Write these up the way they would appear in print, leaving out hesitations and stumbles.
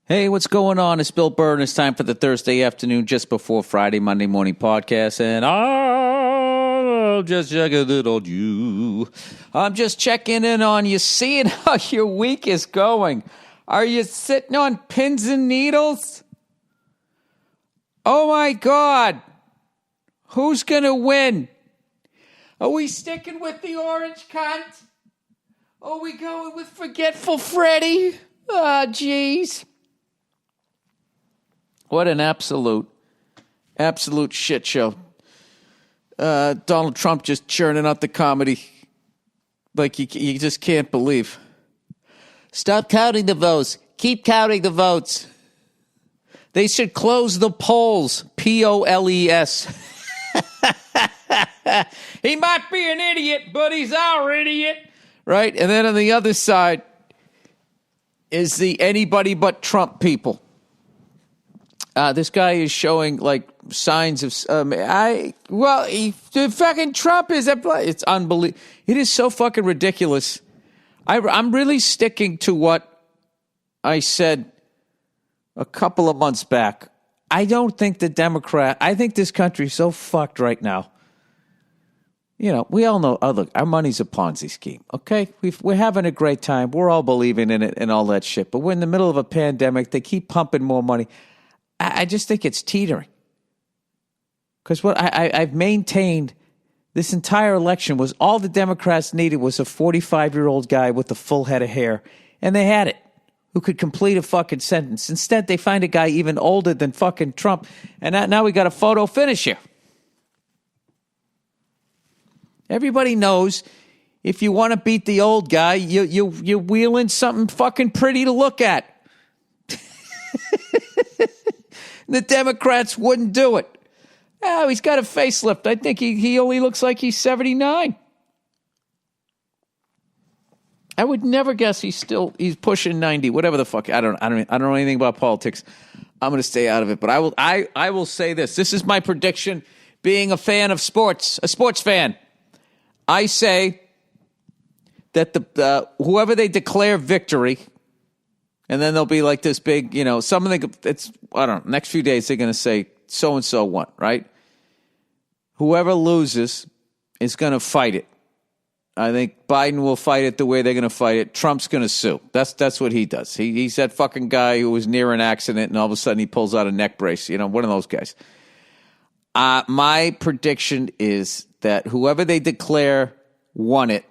Hey, what's going on? It's Bill Burr, and it's time for the Thursday afternoon, just before Friday, Monday morning podcast, and I'll just check it on you. I'm just checking in on you, seeing how your week is going. Are you sitting on pins and needles? Oh my God. Who's going to win? Are we sticking with the orange cunt? Are we going with Forgetful Freddy? Ah, jeez. What an absolute shit show. Donald Trump just churning out the comedy like you just can't believe. Stop counting the votes. Keep counting the votes. They should close the polls. P-O-L-E-S. He might be an idiot, but he's our idiot. Right? And then on the other side is the anybody but Trump people. This guy is showing like signs of fucking Trump is it's unbelievable. It is so fucking ridiculous. I'm really sticking to what I said a couple of months back. I don't think I think this country's so fucked right now. You know, we all know, look, our money's a Ponzi scheme, okay? We're having a great time. We're all believing in it and all that shit. But we're in the middle of a pandemic. They keep pumping more money. I just think it's teetering. Because what I've maintained this entire election was all the Democrats needed was a 45-year-old guy with a full head of hair. And they had it, who could complete a fucking sentence. Instead, they find a guy even older than fucking Trump. And now we got a photo finish here. Everybody knows if you want to beat the old guy, you wheel in something fucking pretty to look at. The Democrats wouldn't do it. Oh, he's got a facelift. I think he only looks like he's 79. I would never guess he's pushing 90. Whatever the fuck. I don't know anything about politics. I'm going to stay out of it. But I will say this. This is my prediction. Being a fan of sports, a sports fan, I say that whoever they declare victory. And then there'll be like this big, next few days they're going to say so-and-so won, right? Whoever loses is going to fight it. I think Biden will fight it the way they're going to fight it. Trump's going to sue. That's what he does. He's that fucking guy who was near an accident and all of a sudden he pulls out a neck brace. You know, one of those guys. My prediction is that whoever they declare won it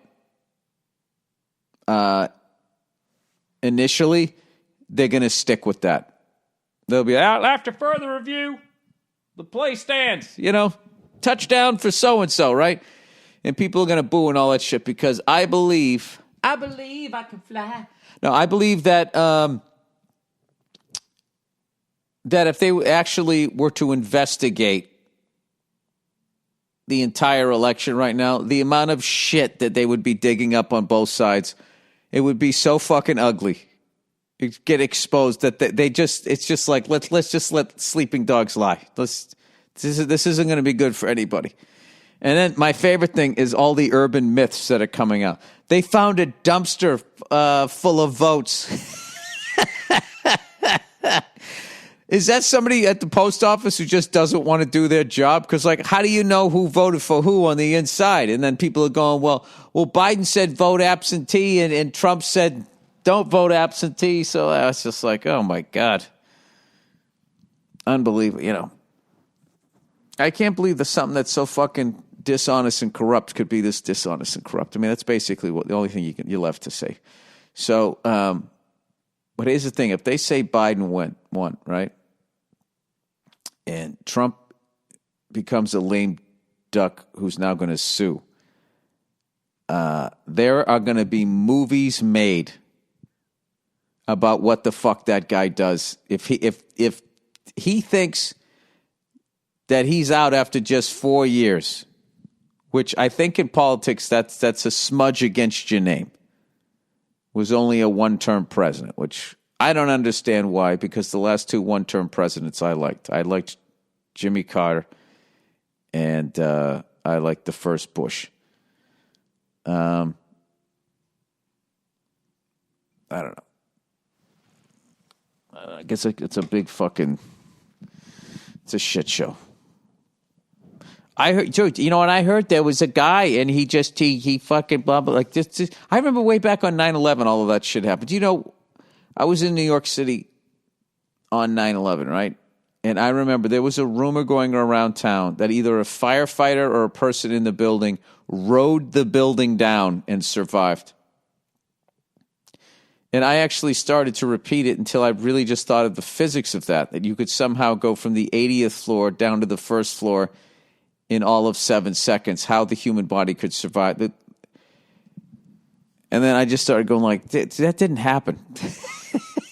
initially, they're going to stick with that. They'll be, after further review, the play stands, touchdown for so-and-so, right? And people are going to boo and all that shit because I believe I can fly. No, I believe that that if they actually were to investigate the entire election right now, the amount of shit that they would be digging up on both sides, it would be so fucking ugly. You'd get exposed that it's just like, let's just let sleeping dogs lie. This isn't going to be good for anybody. And then my favorite thing is all the urban myths that are coming out. They found a dumpster full of votes. Is that somebody at the post office who just doesn't want to do their job? Because, how do you know who voted for who on the inside? And then people are going, well, Biden said vote absentee, and Trump said don't vote absentee. So it's just like, oh, my God. Unbelievable, I can't believe that something that's so fucking dishonest and corrupt could be this dishonest and corrupt. I mean, that's basically the only thing you're left to say. So, but here's the thing. If they say Biden won, right? And Trump becomes a lame duck who's now going to sue, there are going to be movies made about what the fuck that guy does. If he thinks that he's out after just 4 years, which I think in politics that's a smudge against your name, was only a one-term president, which I don't understand why, because the last two one-term presidents I liked. I liked Jimmy Carter, and I liked the first Bush. I don't know. I guess it's a big fucking, it's a shit show. I heard, dude, you know what I heard? There was a guy and he fucking blah, blah, like this. I remember way back on 9/11, all of that shit happened. You know, I was in New York City on 9/11, right? And I remember there was a rumor going around town that either a firefighter or a person in the building rode the building down and survived. And I actually started to repeat it until I really just thought of the physics of that you could somehow go from the 80th floor down to the first floor in all of 7 seconds, how the human body could survive. And then I just started going like, that didn't happen.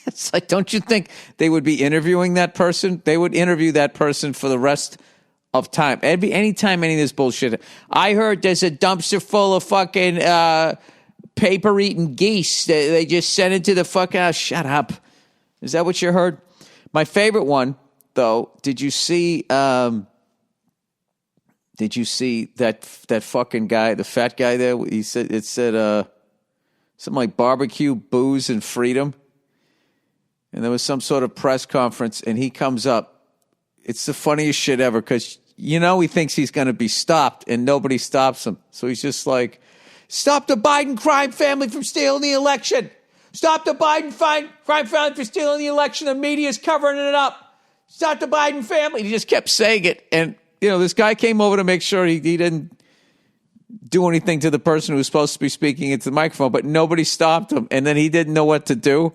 It's like, don't you think they would be interviewing that person? They would interview that person for the rest of time. Anytime any of this bullshit. I heard there's a dumpster full of fucking paper-eating geese. They just sent it to the fucking... shut up. Is that what you heard? My favorite one, though, did you see that fucking guy, the fat guy there? It said something like barbecue, booze, and freedom. And there was some sort of press conference, and he comes up. It's the funniest shit ever because, you know, he thinks he's going to be stopped, and nobody stops him. So he's just like, stop the Biden crime family from stealing the election. Stop the Biden crime family from stealing the election. The media's covering it up. Stop the Biden family. He just kept saying it. And, you know, this guy came over to make sure he didn't do anything to the person who was supposed to be speaking into the microphone, but nobody stopped him. And then he didn't know what to do.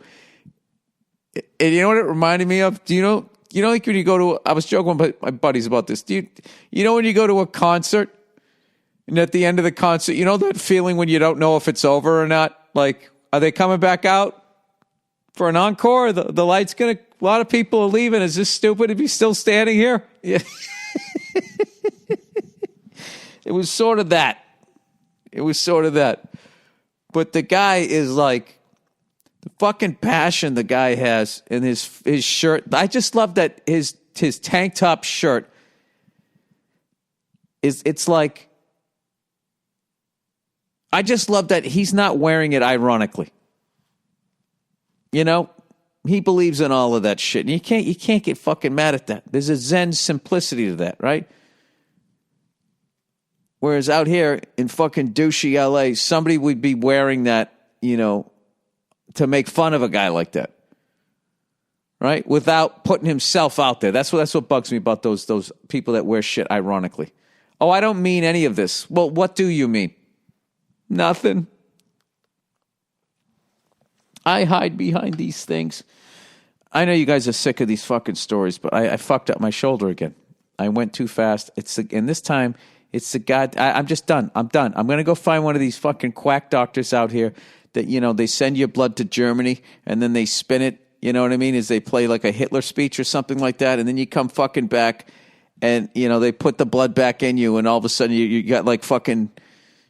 And you know what it reminded me of? Do you know, like when you go to, I was joking with my buddies about this. You know when you go to a concert and at the end of the concert, you know that feeling when you don't know if it's over or not? Like, are they coming back out for an encore? The light's going to, a lot of people are leaving. Is this stupid to be still standing here? Yeah. It was sort of that. But the guy is like, the fucking passion the guy has in his shirt. I just love that his tank top shirt it's like, I just love that he's not wearing it ironically. You know, he believes in all of that shit. And you can't get fucking mad at that. There's a Zen simplicity to that, right? Whereas out here in fucking douchey LA, somebody would be wearing that, you know, to make fun of a guy like that, right? Without putting himself out there. That's what bugs me about those people that wear shit ironically. Oh, I don't mean any of this. Well, what do you mean? Nothing. I hide behind these things. I know you guys are sick of these fucking stories, but I fucked up my shoulder again. I went too fast. And this time, it's the guy. I'm just done. I'm done. I'm going to go find one of these fucking quack doctors out here that, you know, they send your blood to Germany and then they spin it, you know what I mean, as they play like a Hitler speech or something like that. And then you come fucking back and, you know, they put the blood back in you and all of a sudden you got like fucking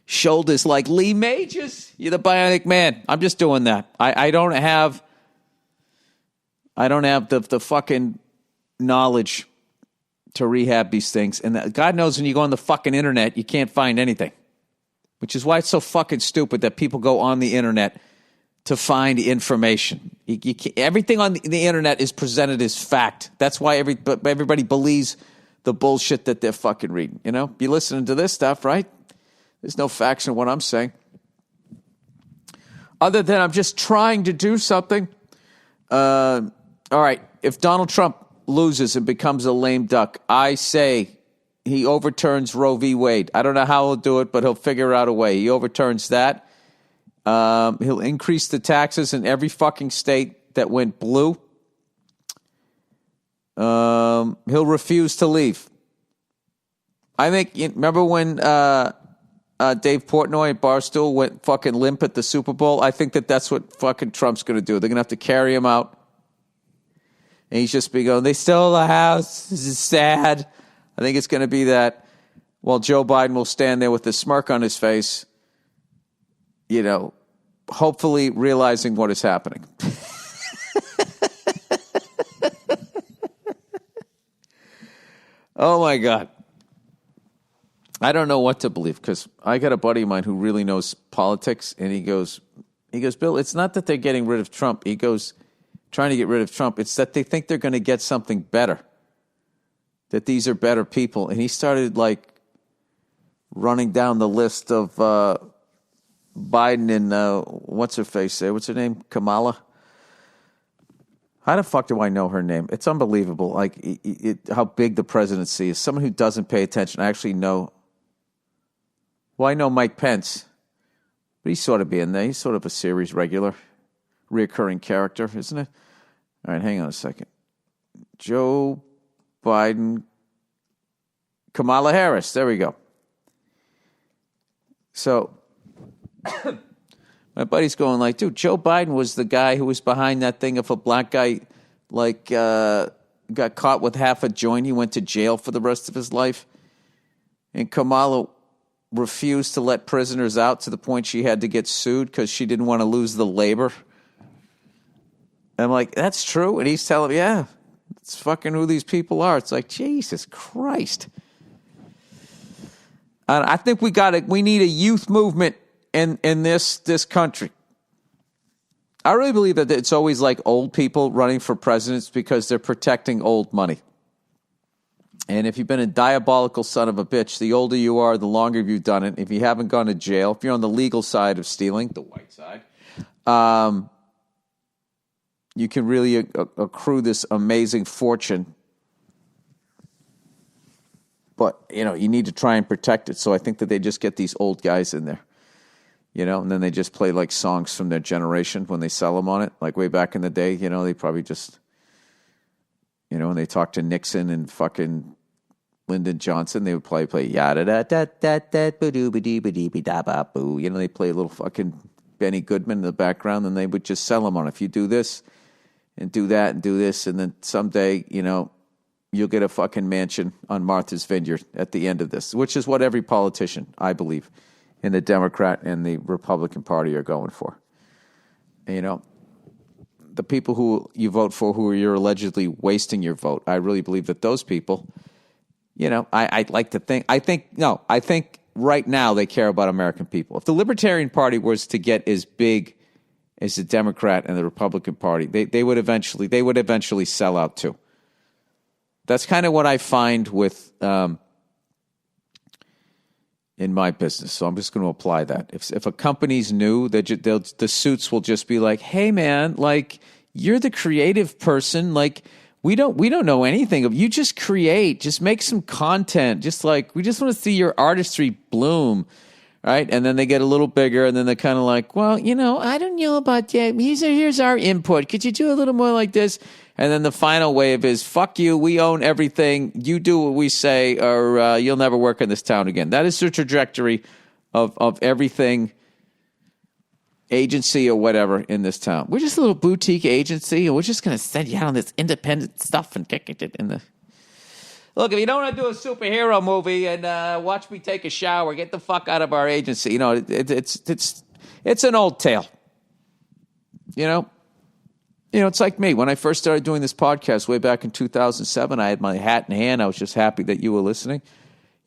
shoulders like Lee Majors. You're the bionic man. I'm just doing that. I don't have the fucking knowledge to rehab these things. And God knows when you go on the fucking internet, you can't find anything. Which is why it's so fucking stupid that people go on the internet to find information. Everything on the internet is presented as fact. That's why everybody believes the bullshit that they're fucking reading. You know, you're listening to this stuff, right? There's no facts in what I'm saying. Other than I'm just trying to do something. All right, if Donald Trump loses and becomes a lame duck, I say he overturns Roe v. Wade. I don't know how he'll do it, but he'll figure out a way. He overturns that. He'll increase the taxes in every fucking state that went blue. He'll refuse to leave. I think, remember when Dave Portnoy and Barstool went fucking limp at the Super Bowl? I think that's what fucking Trump's going to do. They're going to have to carry him out. And he's just be going, they stole the house. This is sad. I think it's going to be that while Joe Biden will stand there with a smirk on his face, you know, hopefully realizing what is happening. Oh, my God. I don't know what to believe because I got a buddy of mine who really knows politics, and he goes, Bill, it's not that they're getting rid of Trump. He goes, trying to get rid of Trump. It's that they think they're going to get something better, that these are better people. And he started like running down the list of Biden and what's her face there? What's her name? Kamala? How the fuck do I know her name? It's unbelievable. Like how big the presidency is. Someone who doesn't pay attention. I actually know. Well, I know Mike Pence, but he's sort of being there. He's sort of a series regular, reoccurring character, isn't it? All right, hang on a second. Joe Biden, Kamala Harris. There we go. So my buddy's going like, dude, Joe Biden was the guy who was behind that thing. If a black guy like got caught with half a joint, he went to jail for the rest of his life. And Kamala refused to let prisoners out to the point she had to get sued because she didn't want to lose the labor. I'm like, that's true. And he's telling me, yeah, it's fucking who these people are. It's like, Jesus Christ. And I think we need a youth movement in this country. I really believe that it's always like old people running for presidents because they're protecting old money. And if you've been a diabolical son of a bitch, the older you are, the longer you've done it. If you haven't gone to jail, if you're on the legal side of stealing, the white side, you can really accrue this amazing fortune. But, you need to try and protect it. So I think that they just get these old guys in there, and then they just play like songs from their generation when they sell them on it. Like way back in the day, they probably just, when they talked to Nixon and fucking Lyndon Johnson, they would play yada da da da da ba doo ba dee ba dee ba da ba boo. They play a little fucking Benny Goodman in the background, and they would just sell them on. If you do this and do that and do this, and then someday, you'll get a fucking mansion on Martha's Vineyard at the end of this, which is what every politician, I believe, in the Democrat and the Republican Party are going for. And, the people who you vote for, who you're allegedly wasting your vote, I really believe that those people, I'd like to think, I think right now they care about American people. If the Libertarian Party was to get as big as the Democrat and the Republican Party, they would eventually sell out too. That's kind of what I find with in my business. So I'm just going to apply that. If a company's new, the suits will just be like, "Hey man, like you're the creative person. Like we don't know anything of you. Just create, just make some content. Just like we just want to see your artistry bloom." Right? And then they get a little bigger, and then they're kind of like, well, I don't know about that. Here's our input. Could you do a little more like this? And then the final wave is, fuck you, we own everything. You do what we say, or you'll never work in this town again. That is the trajectory of everything, agency or whatever in this town. We're just a little boutique agency, and we're just going to send you out on this independent stuff and kick it in the... Look, if you don't want to do a superhero movie and watch me take a shower, get the fuck out of our agency. It's an old tale. It's like me. When I first started doing this podcast way back in 2007, I had my hat in hand. I was just happy that you were listening.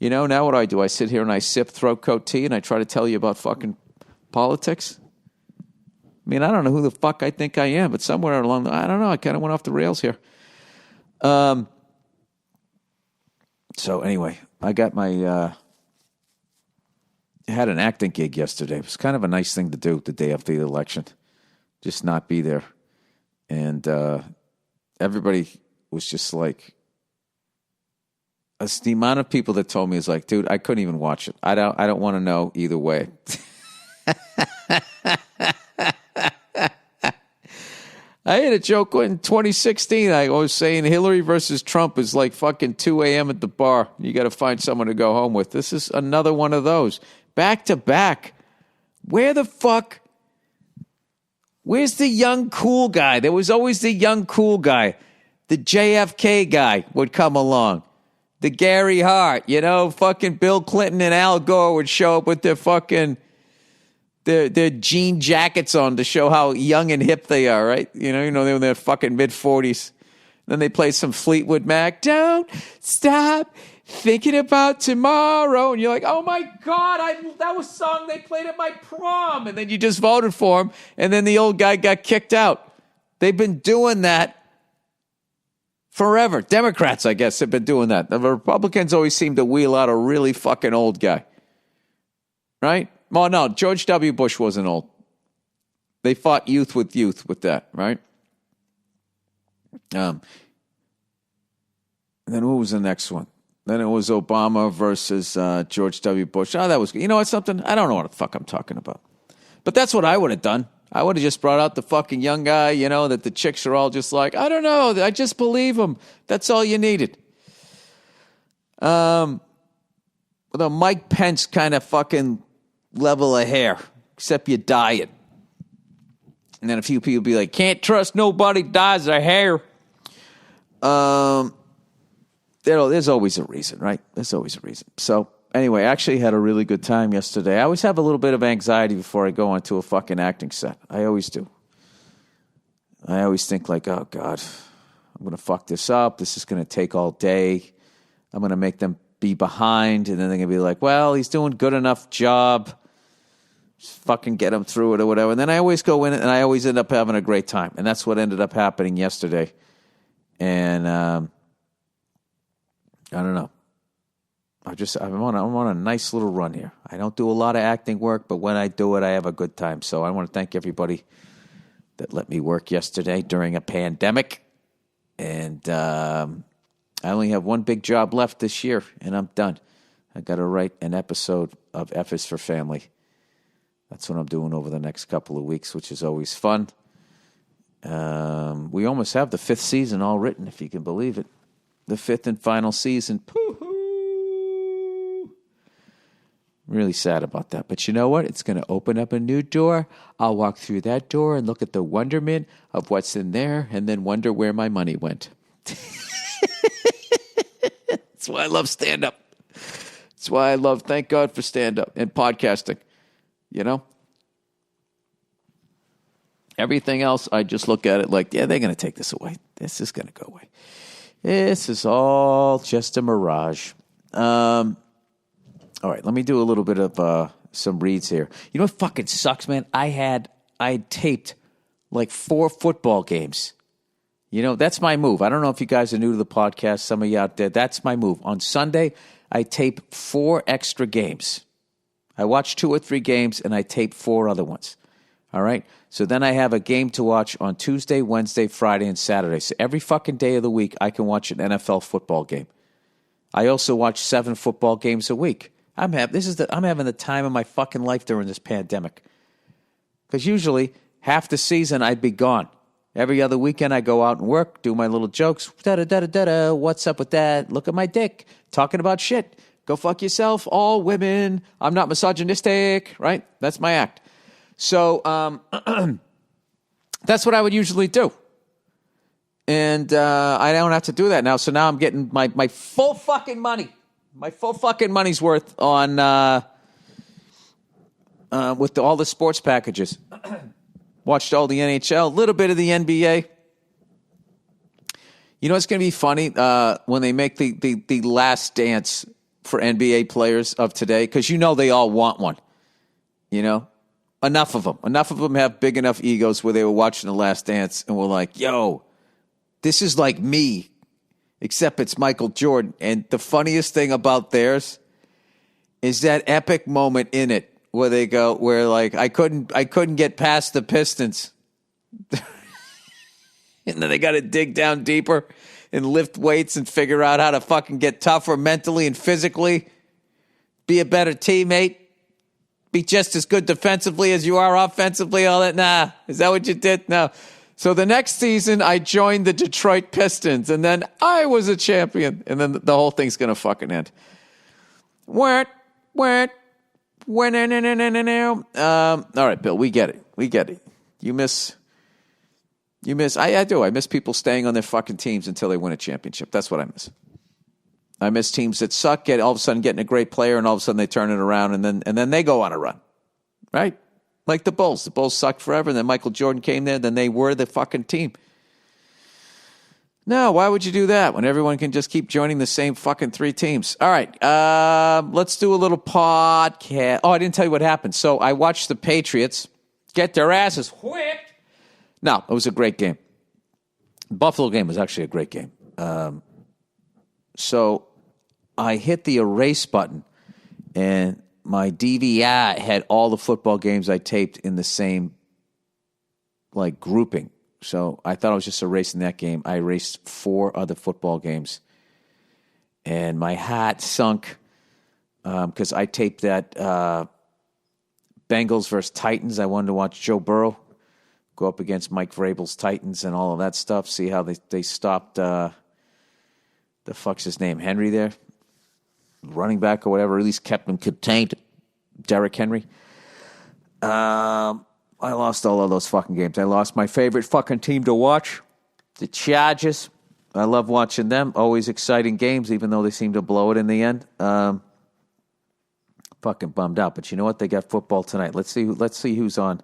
Now what do? I sit here and I sip throat coat tea and I try to tell you about fucking politics. I don't know who the fuck I think I am, but somewhere along I don't know. I kind of went off the rails here. So anyway, I got I had an acting gig yesterday. It was kind of a nice thing to do the day after the election. Just not be there. And everybody was just like, the amount of people that told me is like, dude, I couldn't even watch it. I don't want to know either way. I had a joke in 2016. I was saying Hillary versus Trump is like fucking 2 a.m. at the bar. You got to find someone to go home with. This is another one of those. Back to back. Where the fuck? Where's the young cool guy? There was always the young cool guy. The JFK guy would come along. The Gary Hart, fucking Bill Clinton and Al Gore would show up with their fucking... Their jean jackets on to show how young and hip they are, right? They were in their fucking mid-40s. Then they play some Fleetwood Mac. Don't stop thinking about tomorrow. And you're like, oh my God, that was a song they played at my prom. And then you just voted for him. And then the old guy got kicked out. They've been doing that forever. Democrats, I guess, have been doing that. The Republicans always seem to wheel out a really fucking old guy. Right? Well, no, George W. Bush wasn't old. They fought youth with that, right? And then who was the next one? Then it was Obama versus George W. Bush. Oh, that was, you know what, something? I don't know what the fuck I'm talking about. But that's what I would have done. I would have just brought out the fucking young guy, you know, that the chicks are all just like, I don't know, I just believe him. That's all you needed. With a Mike Pence kind of fucking level of hair, except you dye it. And then a few people be like, can't trust nobody, dyes their hair. There's always a reason, right? There's always a reason. So anyway, I actually had a really good time yesterday. I always have a little bit of anxiety before I go onto a fucking acting set. I always do. I always think like, oh, God, I'm going to fuck this up. This is going to take all day. I'm going to make them be behind. And then they're going to be like, well, he's doing good enough job. Just fucking get him through it or whatever. And then I always go in and I always end up having a great time. And that's what ended up happening yesterday. And I don't know. I'm on a nice little run here. I don't do a lot of acting work, but when I do it, I have a good time. So I want to thank everybody that let me work yesterday during a pandemic. And I only have one big job left this year, and I'm done. I got to write an episode of F is for Family. That's what I'm doing over the next couple of weeks, which is always fun. We almost have the 5th season all written, if you can believe it. The 5th and final season. Poo-hoo. Really sad about that. But you know what? It's going to open up a new door. I'll walk through that door and look at the wonderment of what's in there and then wonder where my money went. That's why I love stand-up. That's why I love, thank God for stand-up and podcasting. You know? Everything else, I just look at it like, yeah, they're going to take this away. This is going to go away. This is all just a mirage. All right, let me do a little bit of some reads here. You know what fucking sucks, man? I taped like 4 football games. You know, that's my move. I don't know if you guys are new to the podcast. Some of you out there, that's my move. On Sunday, I tape 4 extra games. I watch 2 or 3 games, and I tape 4 other ones. All right? So then I have a game to watch on Tuesday, Wednesday, Friday, and Saturday. So every fucking day of the week, I can watch an NFL football game. I also watch 7 football games a week. I'm having the time of my fucking life during this pandemic. Because usually, half the season, I'd be gone. Every other weekend, I go out and work, do my little jokes. Da-da-da-da-da-da. What's up with that? Look at my dick. Talking about shit. Go fuck yourself. All women. I'm not misogynistic, right? That's my act. So that's what I would usually do. And I don't have to do that now. So now I'm getting my full fucking money. My full fucking money's worth on with all the sports packages. Watched all the NHL, a little bit of the NBA. You know, it's going to be funny when they make the last dance for NBA players of today, because you know they all want one. You know, enough of them have big enough egos where they were watching the last dance and were like, yo, this is like me, except it's Michael Jordan. And the funniest thing about theirs is that epic moment in it where they go, where like, I couldn't get past the Pistons. And then they got to dig down deeper and lift weights and figure out how to fucking get tougher mentally and physically, be a better teammate, be just as good defensively as you are offensively, all that. Nah, is that what you did? No. So the next season, I joined the Detroit Pistons, and then I was a champion, and then the whole thing's going to fucking end. All right, Bill, we get it. You miss. I do. I miss people staying on their fucking teams until they win a championship. That's what I miss. I miss teams that suck, all of a sudden getting a great player, and all of a sudden they turn it around, and then they go on a run, right? Like the Bulls. The Bulls sucked forever, and then Michael Jordan came there, then they were the fucking team. No, why would you do that when everyone can just keep joining the same fucking 3 teams? All right, let's do a little podcast. Oh, I didn't tell you what happened. So I watched the Patriots get their asses whipped. No, it was a great game. Buffalo game was actually a great game. So I hit the erase button, and my DVR had all the football games I taped in the same grouping. So I thought I was just erasing that game. I erased 4 other football games, and my heart sunk because I taped that Bengals versus Titans. I wanted to watch Joe Burrow go up against Mike Vrabel's Titans and all of that stuff. See how they stopped the fuck's his name, Henry there, running back or whatever. At least kept him contained. Derrick Henry. I lost all of those fucking games. I lost my favorite fucking team to watch, the Chargers. I love watching them. Always exciting games, even though they seem to blow it in the end. Fucking bummed out. But you know what? They got football tonight. Let's see who's on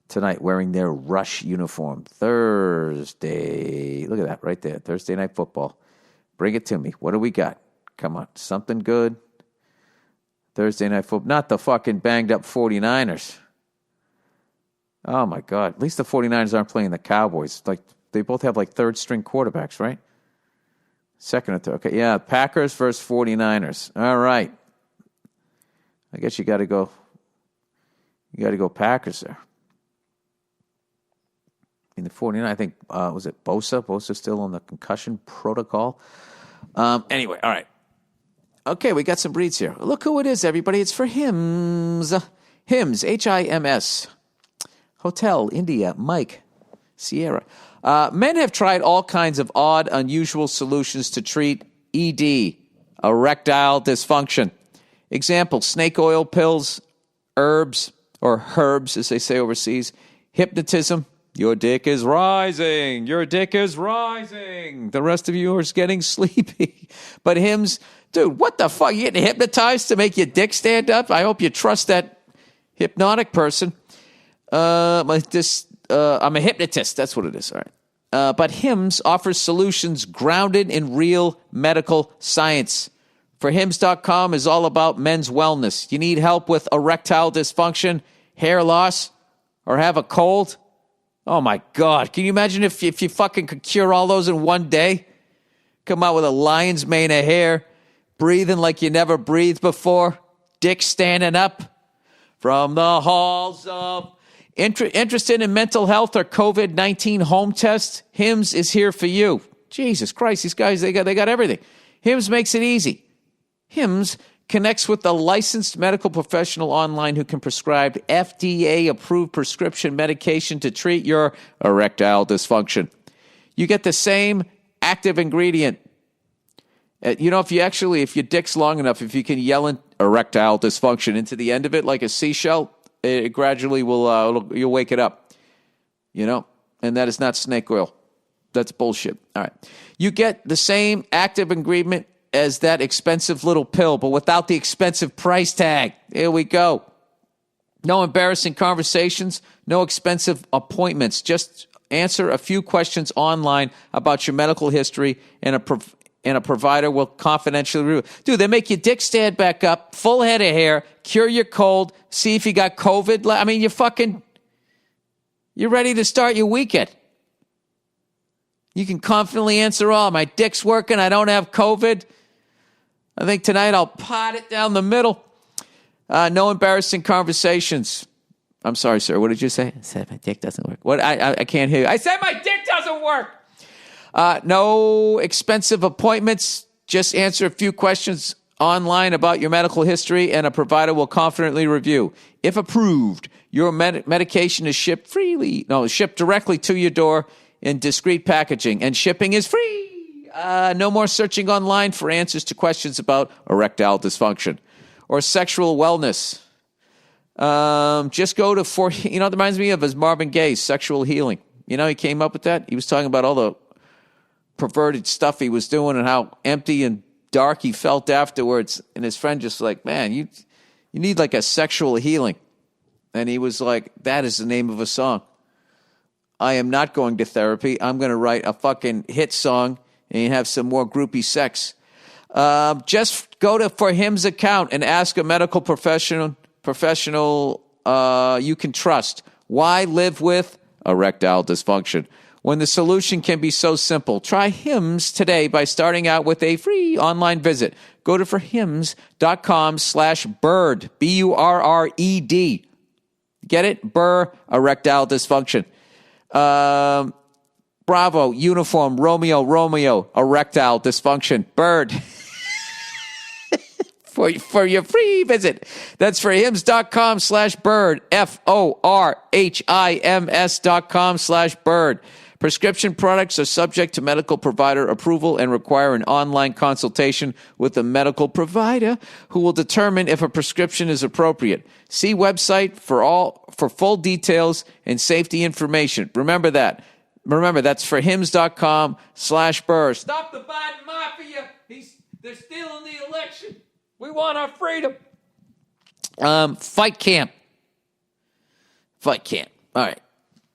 tonight wearing their Rush uniform. Thursday. Look at that right there. Thursday night football. Bring it to me. What do we got? Come on. Something good. Thursday night football. Not the fucking banged up 49ers. Oh, my God. At least the 49ers aren't playing the Cowboys. They both have third-string quarterbacks, right? Second or third. Okay, yeah, Packers versus 49ers. All right. I guess you got to go Packers there. In the 49, I think, was it Bosa? Bosa's still on the concussion protocol. Anyway, all right. Okay, we got some breeds here. Look who it is, everybody. It's for Hims. Hims, Hims. Hotel, India, Mike, Sierra. Men have tried all kinds of odd, unusual solutions to treat ED, erectile dysfunction. Example, snake oil pills, herbs, or herbs, as they say overseas, hypnotism. Your dick is rising. Your dick is rising. The rest of you are getting sleepy. But Hims, dude, what the fuck? You getting hypnotized to make your dick stand up? I hope you trust that hypnotic person. I'm a hypnotist. That's what it is. All right. But Hims offers solutions grounded in real medical science. For Hims.com is all about men's wellness. You need help with erectile dysfunction, hair loss, or have a cold? Oh, my God. Can you imagine if you fucking could cure all those in one day? Come out with a lion's mane of hair, breathing like you never breathed before, dick standing up from the halls of... Interested in mental health or COVID-19 home test? Hims is here for you. Jesus Christ, these guys, they got everything. Hims makes it easy. Hims connects with a licensed medical professional online who can prescribe FDA-approved prescription medication to treat your erectile dysfunction. You get the same active ingredient. If your dick's long enough, if you can yell in erectile dysfunction into the end of it like a seashell, it gradually you'll wake it up, and that is not snake oil. That's bullshit. All right. You get the same active ingredient as that expensive little pill, but without the expensive price tag. Here we go. No embarrassing conversations, no expensive appointments. Just answer a few questions online about your medical history, and a provider will confidentially review. Dude, they make your dick stand back up, full head of hair, cure your cold, see if you got COVID. I mean, you're ready to start your weekend. You can confidently answer all. My dick's working. I don't have COVID. I think tonight I'll pot it down the middle. No embarrassing conversations. I'm sorry, sir. What did you say? I said my dick doesn't work. What? I can't hear you. I said my dick doesn't work. No expensive appointments. Just answer a few questions online about your medical history, and a provider will confidently review. If approved, your medication is shipped directly to your door in discreet packaging, and shipping is free. No more searching online for answers to questions about erectile dysfunction or sexual wellness. Just go to it reminds me of his Marvin Gaye's Sexual Healing. He came up with that. He was talking about all the perverted stuff he was doing and how empty and dark he felt afterwards. And his friend just like, man, you need like a sexual healing. And he was like, that is the name of a song. I am not going to therapy. I'm going to write a fucking hit song and have some more groupie sex. Just go to For Him's account and ask a medical professional you can trust. Why live with erectile dysfunction? when the solution can be so simple. Try Hims today by starting out with a free online visit. Go to forhims.com/bird, Burred. Get it? Burr, erectile dysfunction. Bravo, uniform, Romeo, erectile dysfunction. Bird. For your free visit. That's forhims.com/bird, forhims.com/bird. Prescription products are subject to medical provider approval and require an online consultation with a medical provider who will determine if a prescription is appropriate. See website for full details and safety information. Remember, that's forhims.com/bird. Stop the Biden mafia. They're stealing the election. We want our freedom. Fight camp. All right.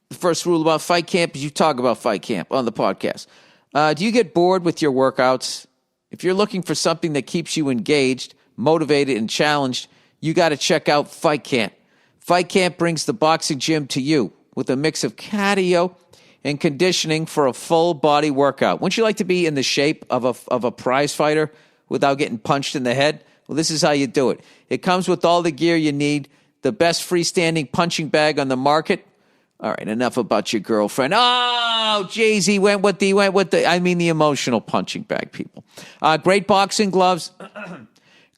The first rule about fight camp is you talk about fight camp on the podcast. Do you get bored with your workouts? If you're looking for something that keeps you engaged, motivated, and challenged, you got to check out Fight Camp. Fight Camp brings the boxing gym to you with a mix of cardio and conditioning for a full body workout. Wouldn't you like to be in the shape of a prize fighter without getting punched in the head? Well, this is how you do it. It comes with all the gear you need, the best freestanding punching bag on the market. All right, enough about your girlfriend. Oh, Jay-Z went with the emotional punching bag, people. Great boxing gloves,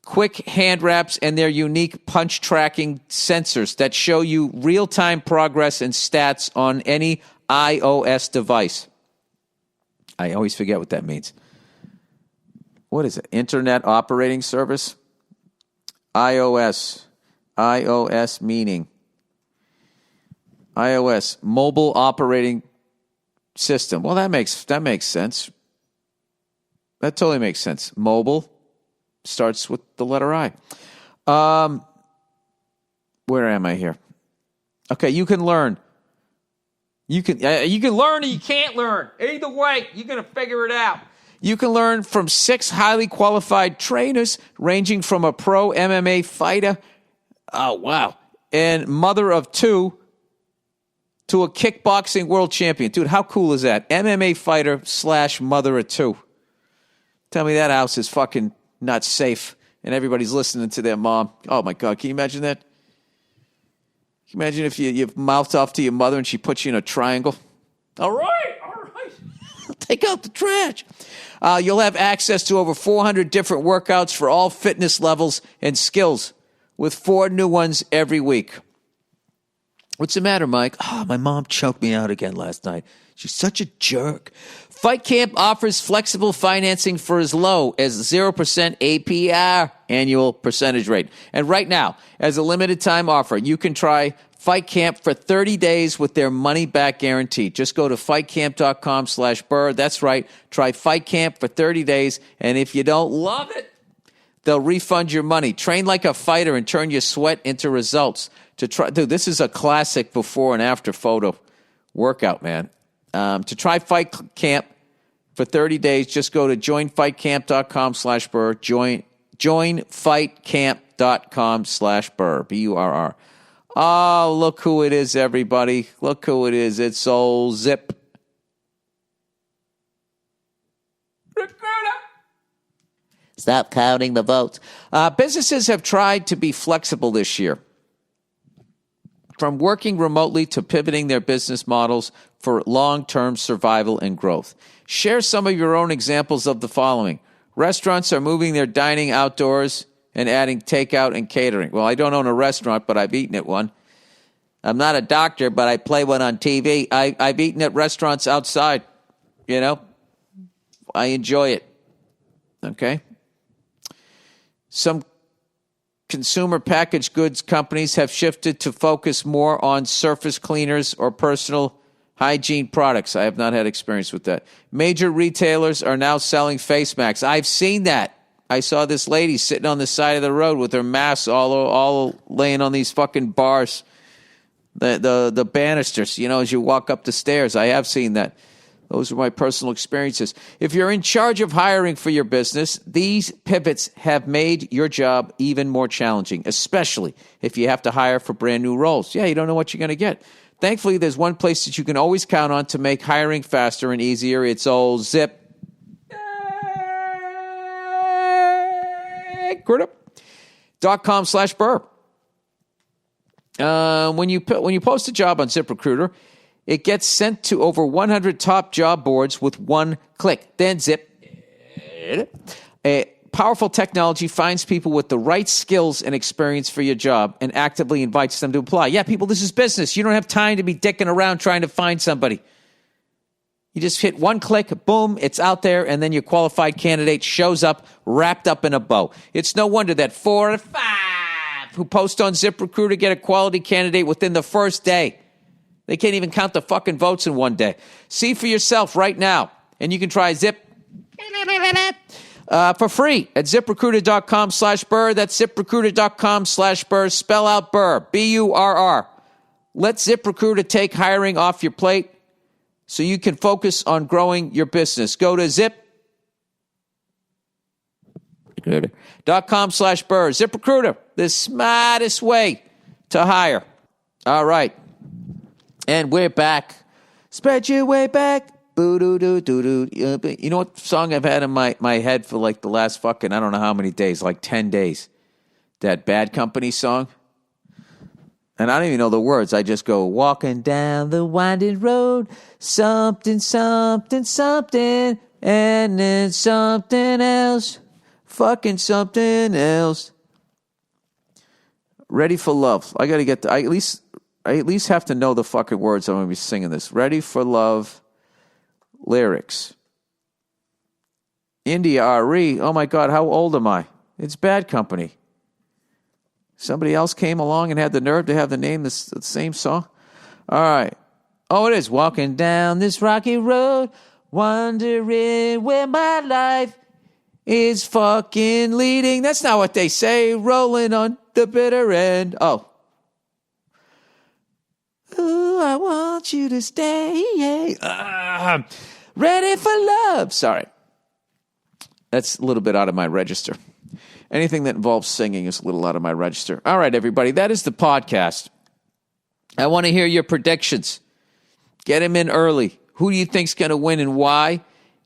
quick hand wraps, and their unique punch tracking sensors that show you real-time progress and stats on any iOS device. I always forget what that means. What is it? Internet operating service? iOS meaning iOS, mobile operating system. Well, that makes sense. That totally makes sense. Mobile starts with the letter I. Where am I here? Okay, you can learn. You can learn or you can't learn. Either way, you're going to figure it out. You can learn from 6 highly qualified trainers, ranging from a pro MMA fighter, and mother of 2, to a kickboxing world champion. Dude, how cool is that? MMA fighter / mother of 2. Tell me that house is fucking not safe and everybody's listening to their mom. Oh, my God. Can you imagine that? Can you imagine if you mouthed off to your mother and she puts you in a triangle? All right. Take out the trash. You'll have access to over 400 different workouts for all fitness levels and skills, with 4 new ones every week. What's the matter, Mike? Oh, my mom choked me out again last night. She's such a jerk. Fight Camp offers flexible financing for as low as 0% APR, annual percentage rate. And right now, as a limited time offer, you can try Fight Camp for 30 days with their money-back guarantee. Just go to fightcamp.com/Burr. That's right. Try Fight Camp for 30 days, and if you don't love it, they'll refund your money. Train like a fighter and turn your sweat into results. Dude, this is a classic before and after photo workout, man. To try Fight Camp for 30 days, just go to joinfightcamp.com/Burr. Joinfightcamp.com/Burr. Burr. Oh, look who it is, everybody. Look who it is. It's old Zip. Stop counting the votes. Businesses have tried to be flexible this year, from working remotely to pivoting their business models for long-term survival and growth. Share some of your own examples of the following. Restaurants are moving their dining outdoors and adding takeout and catering. Well, I don't own a restaurant, but I've eaten at one. I'm not a doctor, but I play one on TV. I've eaten at restaurants outside, you know. I enjoy it. Okay? Some consumer packaged goods companies have shifted to focus more on surface cleaners or personal hygiene products. I have not had experience with that. Major retailers are now selling face masks. I've seen that. I saw this lady sitting on the side of the road with her mask all laying on these fucking bars, the banisters, you know, as you walk up the stairs. I have seen that. Those are my personal experiences. If you're in charge of hiring for your business, these pivots have made your job even more challenging, especially if you have to hire for brand new roles. Yeah, you don't know what you're going to get. Thankfully, there's one place that you can always count on to make hiring faster and easier. It's old ZipRecruiter.com/Burr. When you post a job on ZipRecruiter, it gets sent to over 100 top job boards with one click. Then a powerful technology finds people with the right skills and experience for your job and actively invites them to apply. Yeah, people, this is business. You don't have time to be dicking around trying to find somebody. You just hit one click, boom, it's out there, and then your qualified candidate shows up wrapped up in a bow. It's no wonder that 4 out of 5 who post on ZipRecruiter get a quality candidate within the first day. They can't even count the fucking votes in one day. See for yourself right now, and you can try Zip for free at ZipRecruiter.com/Burr. That's ZipRecruiter.com/Burr. Spell out Burr, B-U-R-R. Let ZipRecruiter take hiring off your plate so you can focus on growing your business. Go to ZipRecruiter.com/Burr. ZipRecruiter, the smartest way to hire. All right. And we're back. Spread your way back. Boo-doo-doo-doo-doo. You know what song I've had in my head for like the last fucking, I don't know how many days, like 10 days? That Bad Company song. And I don't even know the words. I just go, walking down the winding road, something, something, something, and then something else, fucking something else. Ready for Love. I got to get, I at least have to know the fucking words. I'm going to be singing this. Ready for Love lyrics. India R.E. Oh my God, how old am I? It's Bad Company. Somebody else came along and had the nerve to have the name the same song. All right. Oh, it is. Walking down this rocky road, wondering where my life is fucking leading. That's not what they say. Rolling on the bitter end. Oh. Ooh, I want you to stay. Ready for love. Sorry. That's a little bit out of my register. Anything that involves singing is a little out of my register. All right, everybody. That is the podcast. I want to hear your predictions. Get them in early. Who do you think's going to win and why?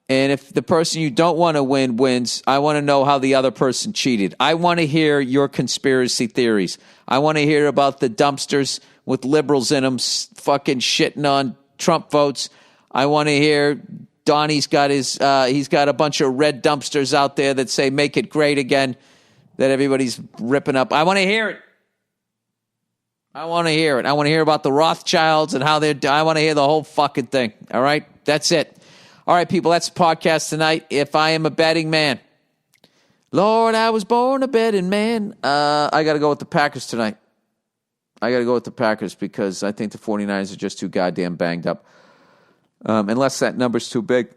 And if the person you don't want to win wins, I want to know how the other person cheated. I want to hear your conspiracy theories. I want to hear about the dumpsters with liberals in them fucking shitting on Trump votes. I want to hear Donnie's got he's got a bunch of red dumpsters out there that say make it great again, that everybody's ripping up. I want to hear it. I want to hear it. I want to hear about the Rothschilds and how I want to hear the whole fucking thing. All right? That's it. All right, people, that's the podcast tonight. If I am a betting man, Lord, I was born a betting man. I got to go with the Packers tonight. I got to go with the Packers because I think the 49ers are just too goddamn banged up. Unless that number's too big.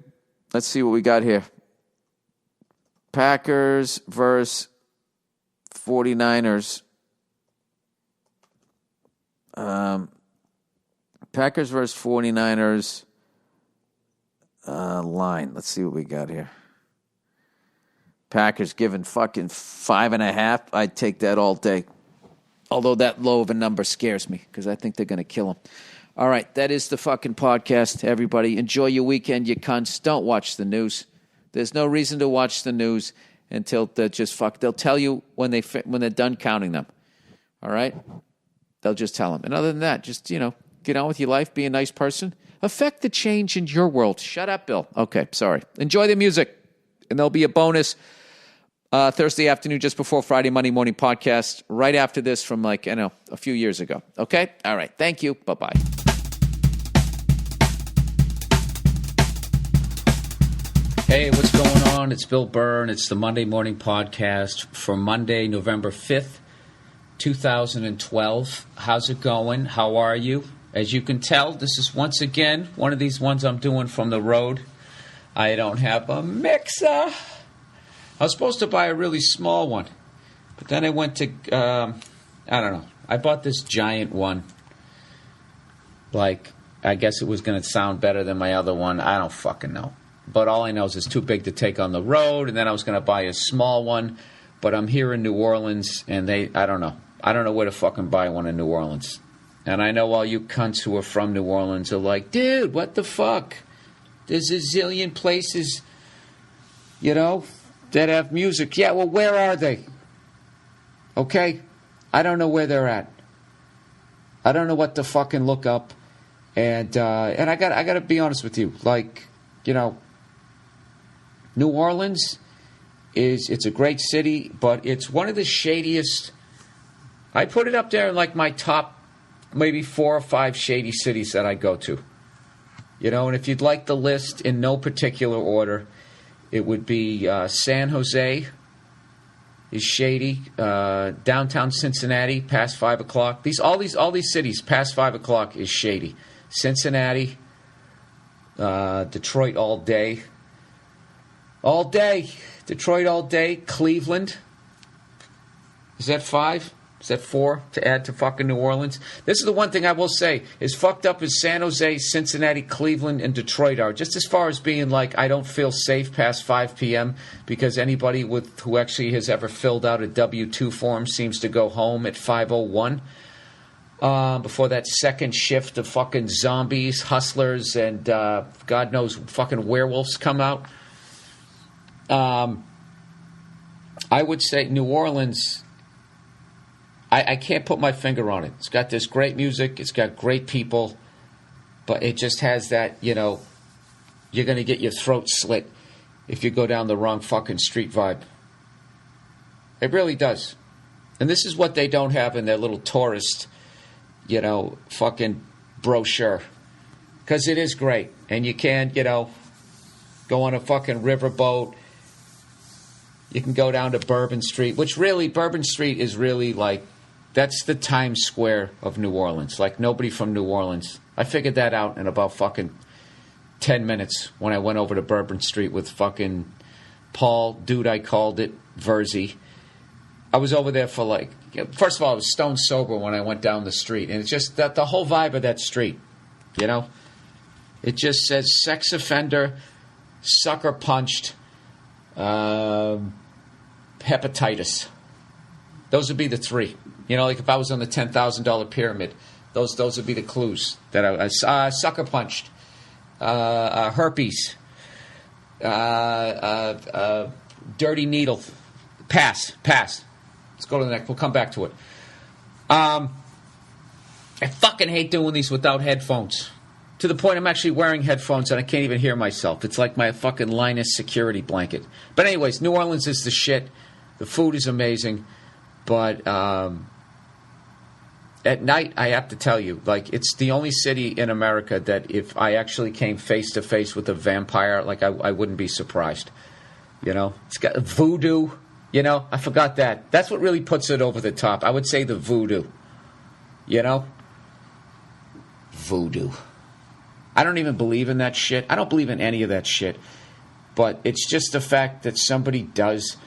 Let's see what we got here. Packers versus 49ers. Packers versus 49ers line. Let's see what we got here. Packers given fucking 5.5. I'd take that all day. Although that low of a number scares me because I think they're going to kill him. All right, that is the fucking podcast, everybody. Enjoy your weekend, you cunts. Don't watch the news. There's no reason to watch the news until they'll tell you when they're done counting them. All right? They'll just tell them. And other than that, just, get on with your life, be a nice person. Affect the change in your world. Shut up, Bill. Okay, sorry. Enjoy the music. And there'll be a bonus Thursday afternoon just before Friday, Monday morning podcast right after this from a few years ago. Okay? All right. Thank you. Bye-bye. Hey, what's going on? It's Bill Burr, and it's the Monday Morning Podcast for Monday, November 5th, 2012. How's it going? How are you? As you can tell, this is once again one of these ones I'm doing from the road. I don't have a mixer. I was supposed to buy a really small one, but then I went to, I don't know. I bought this giant one. I guess it was going to sound better than my other one. I don't fucking know. But all I know is it's too big to take on the road, and then I was going to buy a small one, but I'm here in New Orleans, and I don't know. I don't know where to fucking buy one in New Orleans. And I know all you cunts who are from New Orleans are like, dude, what the fuck? There's a zillion places, that have music. Yeah, well, where are they? Okay? I don't know where they're at. I don't know what to fucking look up. And I got to be honest with you. Like, New Orleans it's a great city, but it's one of the shadiest. I put it up there in like my top maybe 4 or 5 shady cities that I go to. And if you'd like the list in no particular order, it would be San Jose is shady, downtown Cincinnati past 5 o'clock. All these cities past 5 o'clock is shady. Cincinnati, Detroit all day. Detroit all day. Cleveland. Is that 5? Is that 4 to add to fucking New Orleans? This is the one thing I will say. As fucked up as San Jose, Cincinnati, Cleveland, and Detroit are, just as far as being like, I don't feel safe past 5 p.m. because anybody who actually has ever filled out a W-2 form seems to go home at 5:01 before that second shift of fucking zombies, hustlers, and God knows fucking werewolves come out. I would say New Orleans, I can't put my finger on it. It's got this great music. It's got great people. But it just has that, you're going to get your throat slit if you go down the wrong fucking street vibe. It really does. And this is what they don't have in their little tourist, fucking brochure. Because it is great. And you can, go on a fucking riverboat. You can go down to Bourbon Street, which really, Bourbon Street is really like, that's the Times Square of New Orleans. Like, nobody from New Orleans. I figured that out in about fucking 10 minutes when I went over to Bourbon Street with fucking Paul, dude I called it, Verzi. I was over there for like, first of all, I was stone sober when I went down the street. And it's just that the whole vibe of that street, It just says sex offender, sucker punched, hepatitis. Those would be the 3. Like if I was on the $10,000 pyramid, those would be the clues that I sucker punched, herpes, dirty needle, pass. Let's go to the next. We'll come back to it. I fucking hate doing these without headphones. To the point I'm actually wearing headphones and I can't even hear myself. It's like my fucking Linus security blanket. But anyways, New Orleans is the shit. The food is amazing. But at night, I have to tell you, like, it's the only city in America that if I actually came face to face with a vampire, like, I wouldn't be surprised. It's got voodoo. I forgot that. That's what really puts it over the top. I would say the voodoo. Voodoo. I don't even believe in that shit. I don't believe in any of that shit. But it's just the fact that somebody does.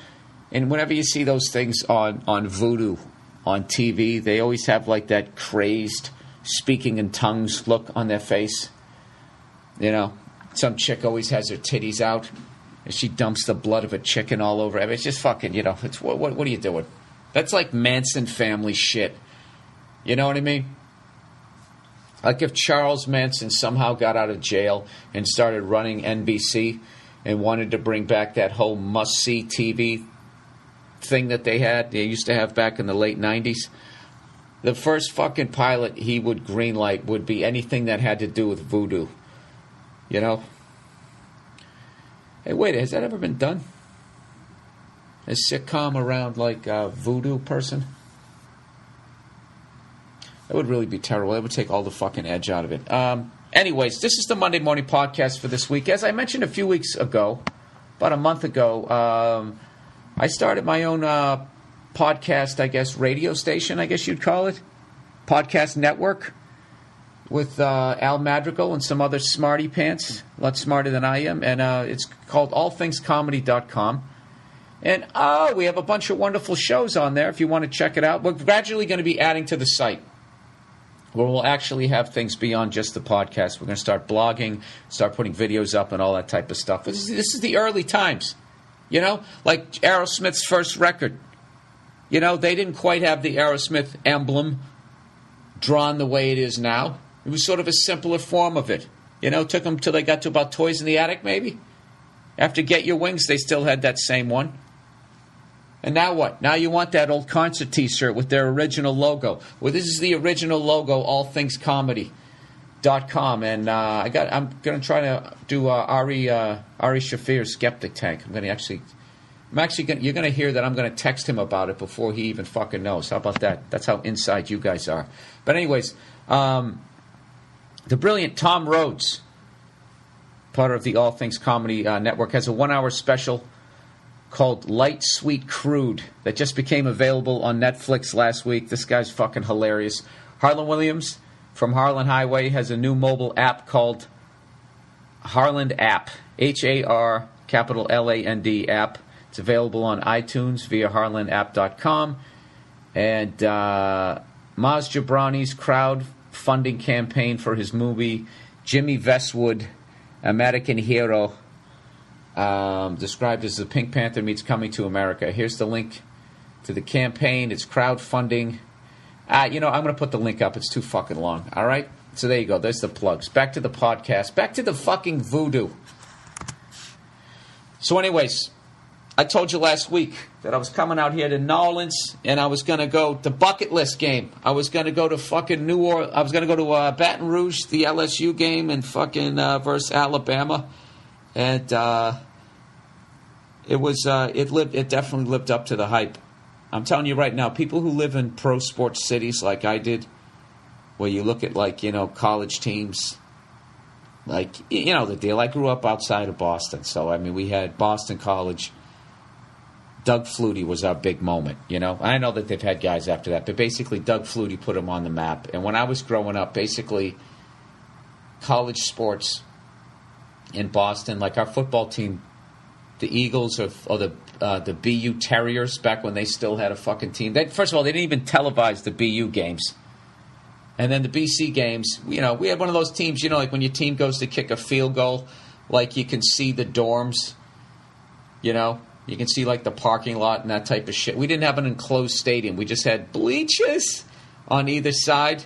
And whenever you see those things on voodoo on TV, they always have like that crazed speaking in tongues look on their face. Some chick always has her titties out and she dumps the blood of a chicken all over. I mean, it's just fucking, it's what are you doing? That's like Manson family shit. You know what I mean? Like if Charles Manson somehow got out of jail and started running NBC and wanted to bring back that whole must-see TV thing that they used to have back in the late 90s, the first fucking pilot he would greenlight would be anything that had to do with voodoo. Hey, wait, has that ever been done? A sitcom around like a voodoo person? That would really be terrible. That would take all the fucking edge out of it. Anyways, this is the Monday Morning Podcast for this week. As I mentioned a few weeks ago, about a month ago, I started my own podcast, I guess, radio station, I guess you'd call it. Podcast network with Al Madrigal and some other smarty pants, a lot smarter than I am. And it's called allthingscomedy.com. And we have a bunch of wonderful shows on there if you want to check it out. We're gradually going to be adding to the site, where we'll actually have things beyond just the podcast. We're going to start blogging, start putting videos up and all that type of stuff. This is the early times, like Aerosmith's first record. They didn't quite have the Aerosmith emblem, drawn the way it is now. It was sort of a simpler form of it. You know, it took them till they got to about Toys in the Attic, maybe. After Get Your Wings, they still had that same one. And now what? Now you want that old concert T-shirt with their original logo. Well, this is the original logo, allthingscomedy.com. And I'm going to try to do Ari Shafir's Skeptic Tank. You're going to hear that I'm going to text him about it before he even fucking knows. How about that? That's how inside you guys are. But anyways, the brilliant Tom Rhodes, part of the All Things Comedy Network, has a 1-hour special called Light, Sweet, Crude that just became available on Netflix last week. This guy's fucking hilarious. Harlan Williams from Harlan Highway has a new mobile app called Harland App, HARLAND app. It's available on iTunes via harlandapp.com. And Maz Jobrani's crowdfunding campaign for his movie Jimmy Westwood, American Hero, described as the Pink Panther meets Coming to America. Here's the link to the campaign. It's crowdfunding. I'm going to put the link up. It's too fucking long. All right? So there you go. There's the plugs. Back to the podcast. Back to the fucking voodoo. So anyways, I told you last week that I was coming out here to New Orleans and I was going to go to bucket list game. I was going to go to fucking New Orleans. I was going to go to Baton Rouge, the LSU game, and fucking versus Alabama. And it definitely lived up to the hype. I'm telling you right now, people who live in pro sports cities like I did, where you look at college teams, the deal. I grew up outside of Boston, so we had Boston College. Doug Flutie was our big moment, I know that they've had guys after that, but basically Doug Flutie put them on the map. And when I was growing up, basically college sports in Boston, like our football team, the Eagles or the BU Terriers, back when they still had a fucking team. First of all, they didn't even televise the BU games. And then the BC games, we had one of those teams, like when your team goes to kick a field goal, like you can see the dorms, you can see like the parking lot and that type of shit. We didn't have an enclosed stadium. We just had bleachers on either side.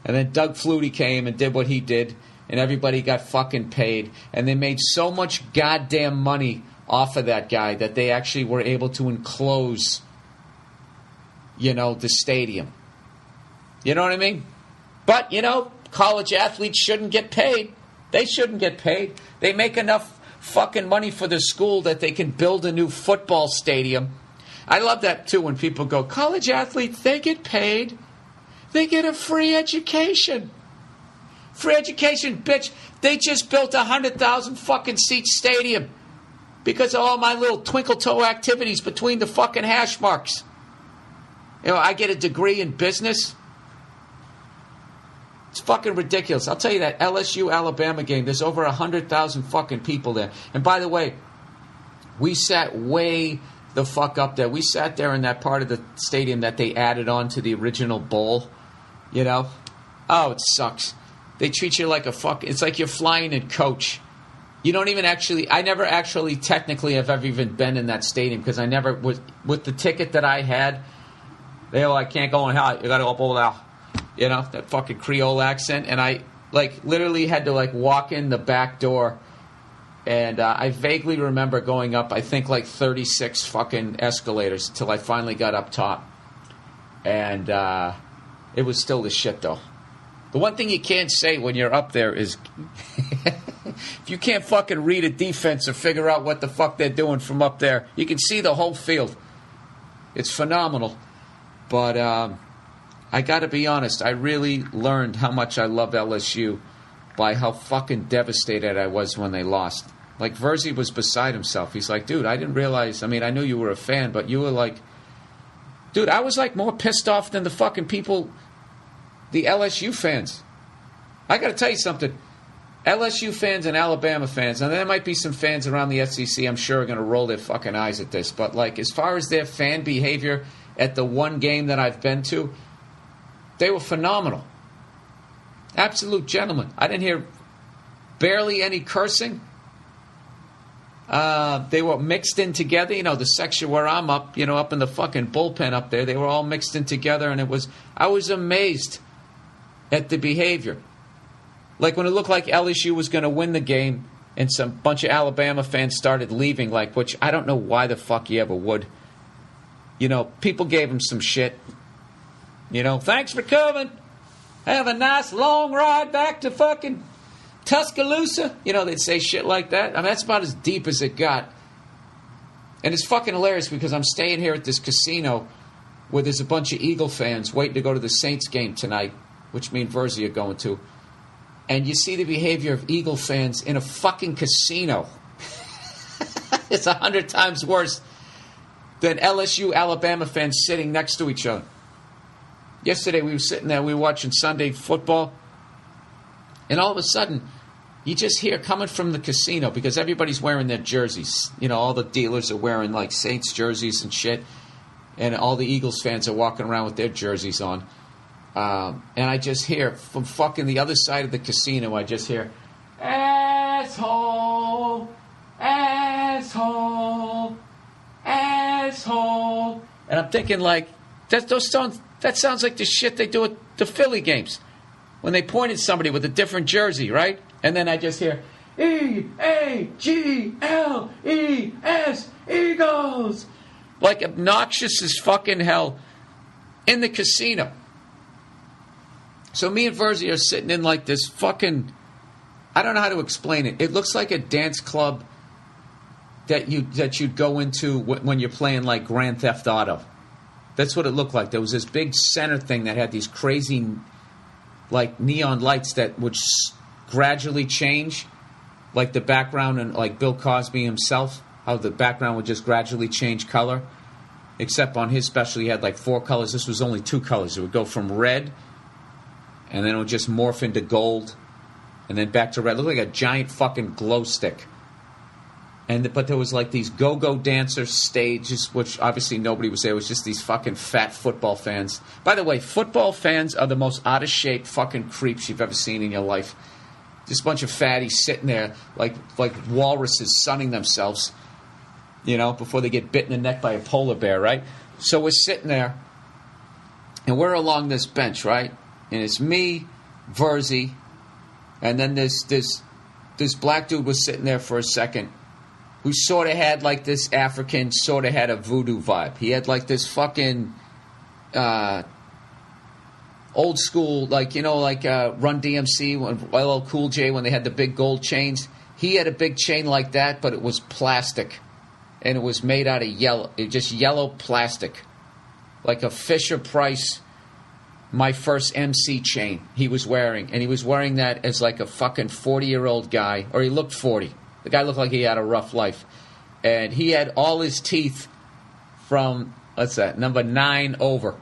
And then Doug Flutie came and did what he did, and everybody got fucking paid. And they made so much goddamn money off of that guy that they actually were able to enclose, the stadium. You know what I mean? But, college athletes shouldn't get paid. They shouldn't get paid. They make enough fucking money for the school that they can build a new football stadium. I love that, too, when people go, college athletes, they get paid. They get a free education. Free education, bitch. They just built a 100,000 fucking seat stadium because of all my little twinkle toe activities between the fucking hash marks. I get a degree in business. It's fucking ridiculous. I'll tell you that LSU-Alabama game, there's over 100,000 fucking people there. And by the way, we sat way the fuck up there. We sat there in that part of the stadium that they added on to the original bowl. Oh, it sucks. They treat you like it's like you're flying in coach. You don't even I never actually technically have ever even been in that stadium because I never was, with the ticket that I had, I can't go in hell. You got to go up over there. That fucking Creole accent. And I, literally had to, walk in the back door. And I vaguely remember going up, I think, 36 fucking escalators until I finally got up top. And it was still the shit, though. The one thing you can't say when you're up there is if you can't fucking read a defense or figure out what the fuck they're doing from up there, you can see the whole field. It's phenomenal. But I got to be honest, I really learned how much I love LSU by how fucking devastated I was when they lost. Verzi was beside himself. He's like, dude, I didn't realize, I knew you were a fan, but you were dude, I was more pissed off than the fucking people, the LSU fans. I got to tell you something. LSU fans and Alabama fans, and there might be some fans around the SEC, I'm sure, are going to roll their fucking eyes at this, but as far as their fan behavior at the one game that I've been to, they were phenomenal. Absolute gentlemen. I didn't hear barely any cursing. They were mixed in together. The section where I'm up, up in the fucking bullpen up there, they were all mixed in together, and I was amazed at the behavior. Like when it looked like LSU was going to win the game and some bunch of Alabama fans started leaving, like, which I don't know why the fuck you ever would. You know, people gave him some shit. You know, thanks for coming. Have a nice long ride back to fucking Tuscaloosa. You know, they'd say shit like that. I mean, that's about as deep as it got. And it's fucking hilarious because I'm staying here at this casino where there's a bunch of Eagle fans waiting to go to the Saints game tonight, which me and Verzi are going to. And you see the behavior of Eagle fans in a fucking casino. It's 100 times worse than LSU Alabama fans sitting next to each other. Yesterday we were sitting there, we were watching Sunday football, and all of a sudden you just hear coming from the casino, because everybody's wearing their jerseys. You know, all the dealers are wearing like Saints jerseys and shit, and all the Eagles fans are walking around with their jerseys on. And I just hear from fucking the other side of the casino, I just hear, asshole, asshole, asshole. And I'm thinking, like, that sounds like the shit they do at the Philly games when they point at somebody with a different jersey, right? And then I just hear, E-A-G-L-E-S, Eagles. Like obnoxious as fucking hell in the casino. So me and Verzi are sitting in like this fucking, I don't know how to explain it. It looks like a dance club that you'd go into when you're playing like Grand Theft Auto. That's what it looked like. There was this big center thing that had these crazy like neon lights that would gradually change, like the background, and like Bill Cosby himself, how the background would just gradually change color. Except on his special he had like 4 colors. This was only 2 colors. It would go from red, and then it would just morph into gold, and then back to red. It looked like a giant fucking glow stick. But there was like these go-go dancer stages, which obviously nobody was there. It was just these fucking fat football fans. By the way, football fans are the most out-of-shape fucking creeps you've ever seen in your life. This bunch of fatties sitting there like walruses sunning themselves, you know, before they get bit in the neck by a polar bear, right? So we're sitting there, and we're along this bench, right? And it's me, Verzi, and then this black dude was sitting there for a second, who sort of had like this African, sort of had a voodoo vibe. He had like this fucking old school, like, you know, like Run DMC, when LL Cool J, when they had the big gold chains. He had a big chain like that, but it was plastic. And it was made out of yellow, just yellow plastic. Like a Fisher-Price, my first MC chain he was wearing. And he was wearing that as like a fucking 40-year-old guy, or he looked 40. The guy looked like he had a rough life. And he had all his teeth from, what's that, number 9 over.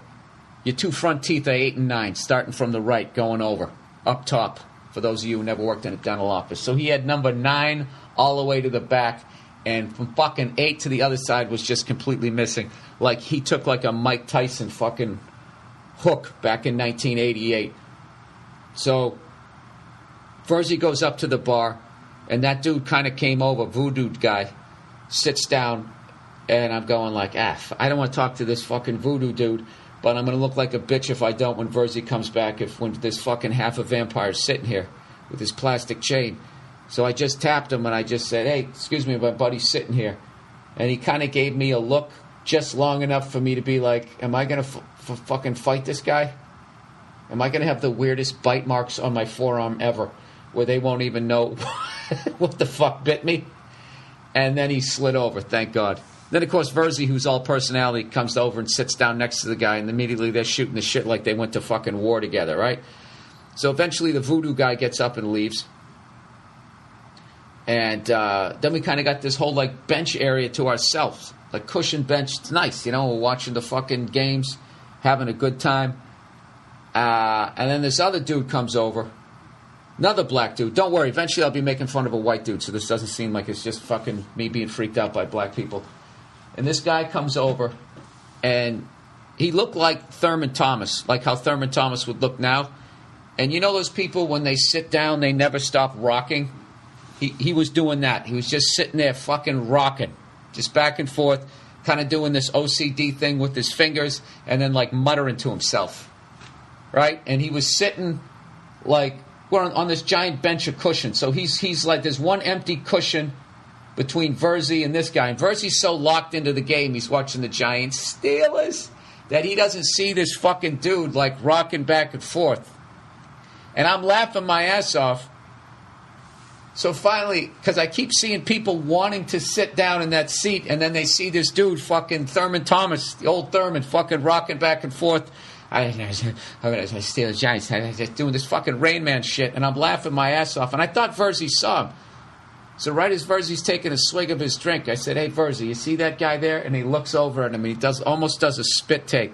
Your 2 front teeth are 8 and 9, starting from the right, going over, up top, for those of you who never worked in a dental office. So he had number 9 all the way to the back, and from fucking 8 to the other side was just completely missing. Like he took like a Mike Tyson fucking hook back in 1988. So Verzi goes up to the bar, and that dude kind of came over, voodoo guy, sits down, and I'm going like, I don't want to talk to this fucking voodoo dude, but I'm going to look like a bitch if I don't when Verzi comes back, when this fucking half a vampire is sitting here with his plastic chain. So I just tapped him, and I just said, hey, excuse me, my buddy's sitting here. And he kind of gave me a look just long enough for me to be like, am I going to fucking fight this guy? Am I going to have the weirdest bite marks on my forearm ever, where they won't even know what the fuck bit me? And then he slid over, thank God. Then, of course, Verzi, who's all personality, comes over and sits down next to the guy, and immediately they're shooting the shit like they went to fucking war together, right? So eventually the voodoo guy gets up and leaves. And then we kind of got this whole, like, bench area to ourselves. Like, cushion bench. It's nice, you know? We're watching the fucking games, having a good time. And then this other dude comes over. Another black dude. Don't worry. Eventually I'll be making fun of a white dude, so this doesn't seem like it's just fucking me being freaked out by black people. And this guy comes over, and he looked like Thurman Thomas, like how Thurman Thomas would look now. And you know those people, when they sit down, they never stop rocking? He was doing that. He was just sitting there fucking rocking, just back and forth, kind of doing this OCD thing with his fingers, and then like muttering to himself, right? And he was sitting like, we're on this giant bench of cushions. So he's like, there's one empty cushion between Verzi and this guy. And Verzi's so locked into the game, he's watching the Giants Steelers, that he doesn't see this fucking dude, like, rocking back and forth. And I'm laughing my ass off. So finally, because I keep seeing people wanting to sit down in that seat, and then they see this dude, fucking Thurman Thomas, the old Thurman, fucking rocking back and forth. I'm going to steal the Giants. I'm doing this fucking Rain Man shit, and I'm laughing my ass off. And I thought Verzi saw him. So right as Verzi's taking a swig of his drink, I said, "Hey, Verzi, you see that guy there?" And he looks over at him, and he almost does a spit take.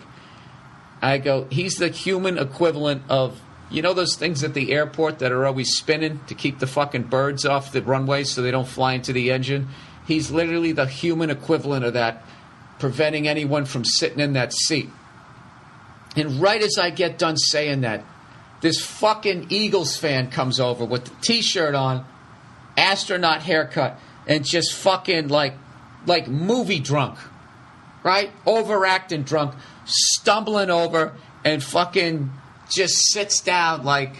I go, he's the human equivalent of, you know those things at the airport that are always spinning to keep the fucking birds off the runway so they don't fly into the engine? He's literally the human equivalent of that, preventing anyone from sitting in that seat. And right as I get done saying that, this fucking Eagles fan comes over with the T-shirt on, astronaut haircut, and just fucking like movie drunk, right? Overacting drunk, stumbling over and fucking just sits down like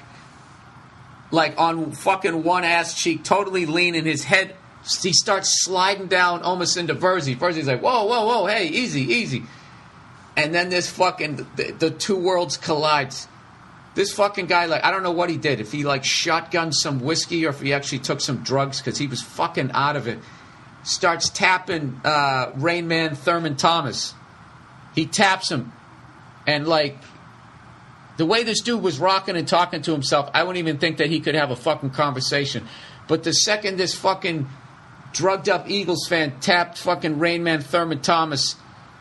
on fucking one ass cheek, totally leaning his head. He starts sliding down almost into Verzi. Verzi's like, whoa, hey, easy. And then this fucking, the two worlds collides. This fucking guy, like, I don't know what he did. If he, like, shotgunned some whiskey or if he actually took some drugs because he was fucking out of it. Starts tapping Rain Man Thurman Thomas. He taps him. And, like, the way this dude was rocking and talking to himself, I wouldn't even think that he could have a fucking conversation. But the second this fucking drugged up Eagles fan tapped fucking Rain Man Thurman Thomas,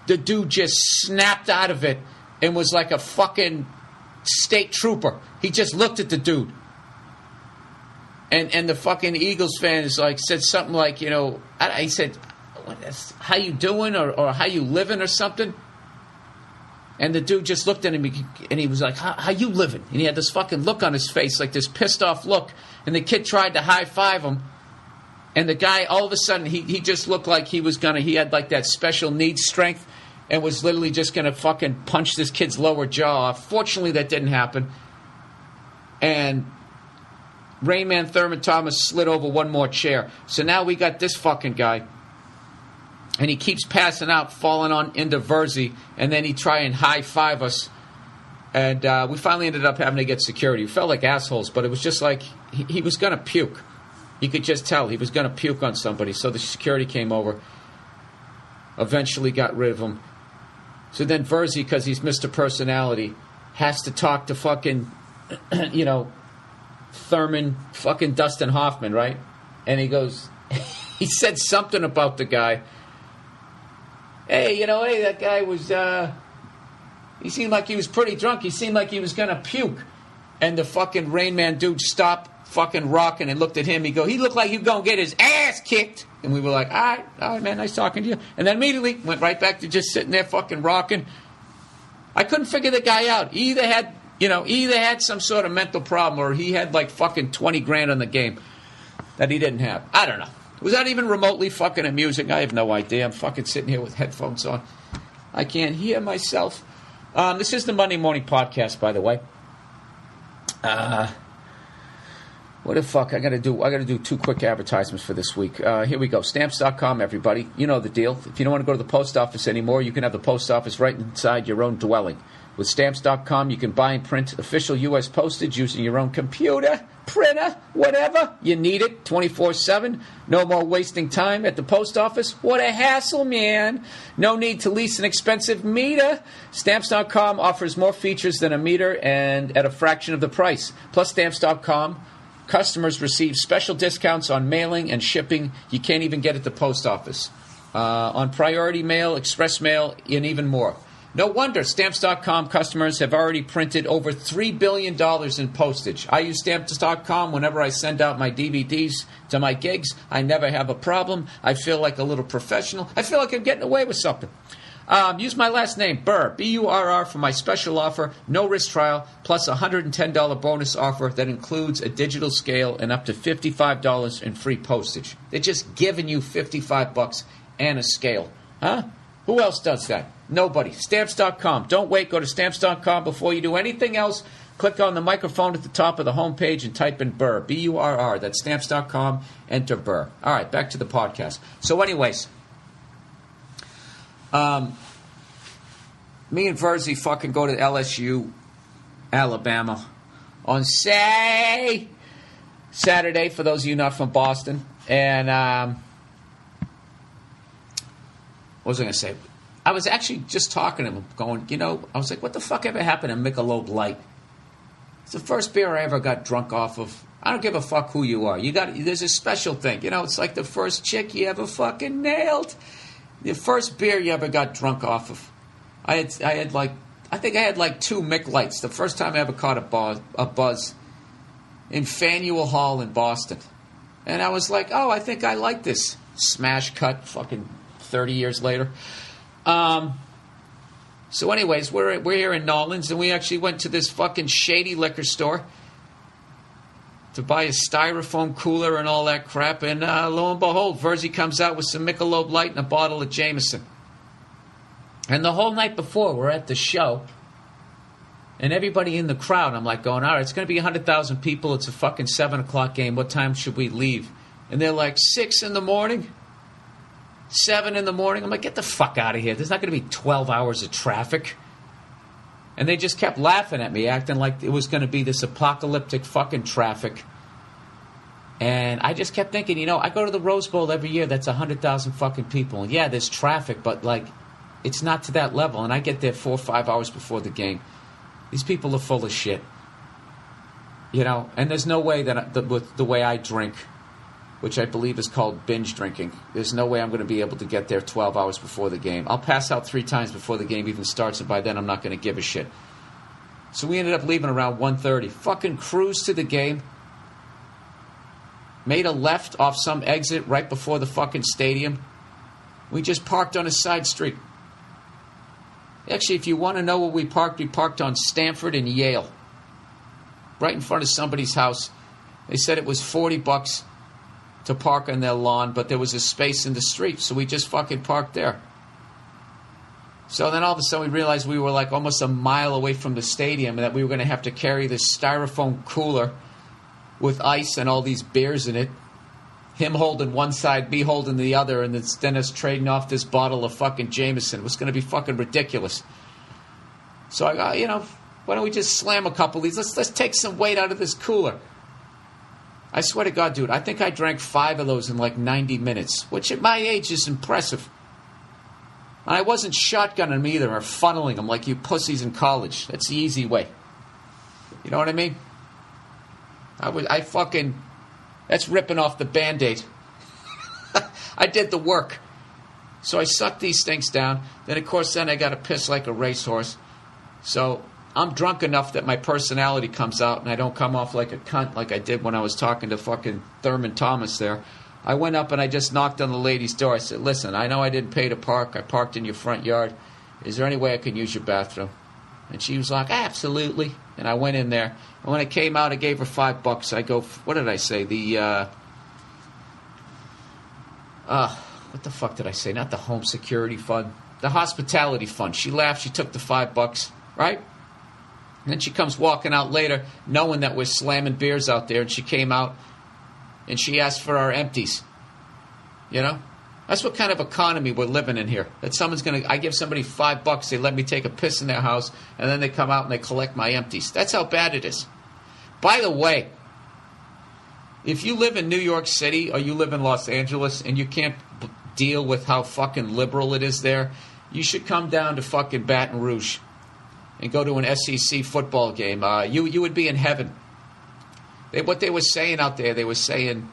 the dude just snapped out of it and was like a fucking state trooper. He just looked at the dude. And the fucking Eagles fan is like, said something like, you know, he said, how you doing or how you living or something? And the dude just looked at him and he was like, how you living? And he had this fucking look on his face, like this pissed off look. And the kid tried to high five him. And the guy, all of a sudden, he just looked like he had like that special needs strength and was literally just going to fucking punch this kid's lower jaw off. Fortunately, that didn't happen. And Rain Man Thurman Thomas slid over one more chair. So now we got this fucking guy. And he keeps passing out, falling on into Verzi. And then he try and high-five us. And we finally ended up having to get security. We felt like assholes, but it was just like he was going to puke. You could just tell he was going to puke on somebody. So the security came over. Eventually got rid of him. So then Verzi, because he's Mr. Personality, has to talk to fucking, you know, Thurman, fucking Dustin Hoffman, right? And he goes, he said something about the guy. Hey, that guy was, he seemed like he was pretty drunk. He seemed like he was going to puke. And the fucking Rain Man dude stopped fucking rocking and looked at him. He looked like he was going to get his ass kicked. And we were like, all right, man, nice talking to you. And then immediately went right back to just sitting there fucking rocking. I couldn't figure the guy out. He either had some sort of mental problem or he had like fucking 20 grand on the game that he didn't have. I don't know. Was that even remotely fucking amusing? I have no idea. I'm fucking sitting here with headphones on. I can't hear myself. This is the Monday Morning Podcast, by the way. What the fuck? I gotta do 2 quick advertisements for this week. Here we go. Stamps.com, everybody. You know the deal. If you don't want to go to the post office anymore, you can have the post office right inside your own dwelling. With Stamps.com, you can buy and print official U.S. postage using your own computer, printer, whatever. You need it 24/7. No more wasting time at the post office. What a hassle, man. No need to lease an expensive meter. Stamps.com offers more features than a meter and at a fraction of the price. Plus, Stamps.com customers receive special discounts on mailing and shipping you can't even get at the post office. On priority mail, express mail, and even more. No wonder Stamps.com customers have already printed over $3 billion in postage. I use Stamps.com whenever I send out my DVDs to my gigs. I never have a problem. I feel like a little professional. I feel like I'm getting away with something. Use my last name, Burr, B-U-R-R, for my special offer, no risk trial, plus a $110 bonus offer that includes a digital scale and up to $55 in free postage. They're just giving you $55 and a scale. Huh? Who else does that? Nobody. Stamps.com. Don't wait. Go to Stamps.com before you do anything else. Click on the microphone at the top of the homepage and type in Burr, B-U-R-R. That's stamps.com. Enter Burr. All right, back to the podcast. So anyways, me and Verzi fucking go to LSU, Alabama, on Saturday, for those of you not from Boston. And what was I going to say? I was actually just talking to him, going, I was like, what the fuck ever happened to Michelob Light? It's the first beer I ever got drunk off of. I don't give a fuck who you are. There's a special thing. It's like the first chick you ever fucking nailed. The first beer you ever got drunk off of. I think I had like 2 Mick Lights. The first time I ever caught a buzz in Faneuil Hall in Boston. And I was like, oh, I think I like this. Smash cut fucking 30 years later. So anyways, we're here in Nolans, and we actually went to this fucking shady liquor store to buy a styrofoam cooler and all that crap. And lo and behold, Verzi comes out with some Michelob Light and a bottle of Jameson. And the whole night before, we're at the show, and everybody in the crowd, I'm like going, all right, it's going to be 100,000 people. It's a fucking 7 o'clock game. What time should we leave? And they're like, 6 in the morning, 7 in the morning. I'm like, get the fuck out of here. There's not going to be 12 hours of traffic. And they just kept laughing at me, acting like it was going to be this apocalyptic fucking traffic. And I just kept thinking, I go to the Rose Bowl every year. That's 100,000 fucking people. And yeah, there's traffic, but like, it's not to that level. And I get there 4 or 5 hours before the game. These people are full of shit. And there's no way that with the way I drink, which I believe is called binge drinking, there's no way I'm going to be able to get there 12 hours before the game. I'll pass out 3 times before the game even starts, and by then I'm not going to give a shit. So we ended up leaving around 1:30. Fucking cruised to the game. Made a left off some exit right before the fucking stadium. We just parked on a side street. Actually, if you want to know where we parked on Stanford and Yale. Right in front of somebody's house. They said it was $40 to park on their lawn, but there was a space in the street, so we just fucking parked there. So then all of a sudden we realized we were like almost a mile away from the stadium and that we were going to have to carry this styrofoam cooler with ice and all these beers in it. Him holding one side, me holding the other, and then us trading off this bottle of fucking Jameson. It was going to be fucking ridiculous. So I got, why don't we just slam a couple of these? Let's take some weight out of this cooler. I swear to God, dude, I think I drank 5 of those in like 90 minutes, which at my age is impressive. And I wasn't shotgunning them either or funneling them like you pussies in college. That's the easy way. You know what I mean? That's ripping off the Band-Aid. I did the work. So I sucked these things down. Then, of course, I got to piss like a racehorse. So I'm drunk enough that my personality comes out and I don't come off like a cunt like I did when I was talking to fucking Thurman Thomas there. I went up and I just knocked on the lady's door. I said, listen, I know I didn't pay to park. I parked in your front yard. Is there any way I can use your bathroom? And she was like, absolutely. And I went in there. And when I came out, I gave her $5. I go, what did I say? What the fuck did I say? Not the home security fund. The hospitality fund. She laughed. She took the $5, right? And then she comes walking out later, knowing that we're slamming beers out there. And she came out and she asked for our empties. That's what kind of economy we're living in here. That I give somebody $5, they let me take a piss in their house, and then they come out and they collect my empties. That's how bad it is. By the way, if you live in New York City or you live in Los Angeles and you can't deal with how fucking liberal it is there, you should come down to fucking Baton Rouge and go to an SEC football game. You would be in heaven. What they were saying out there, they were saying,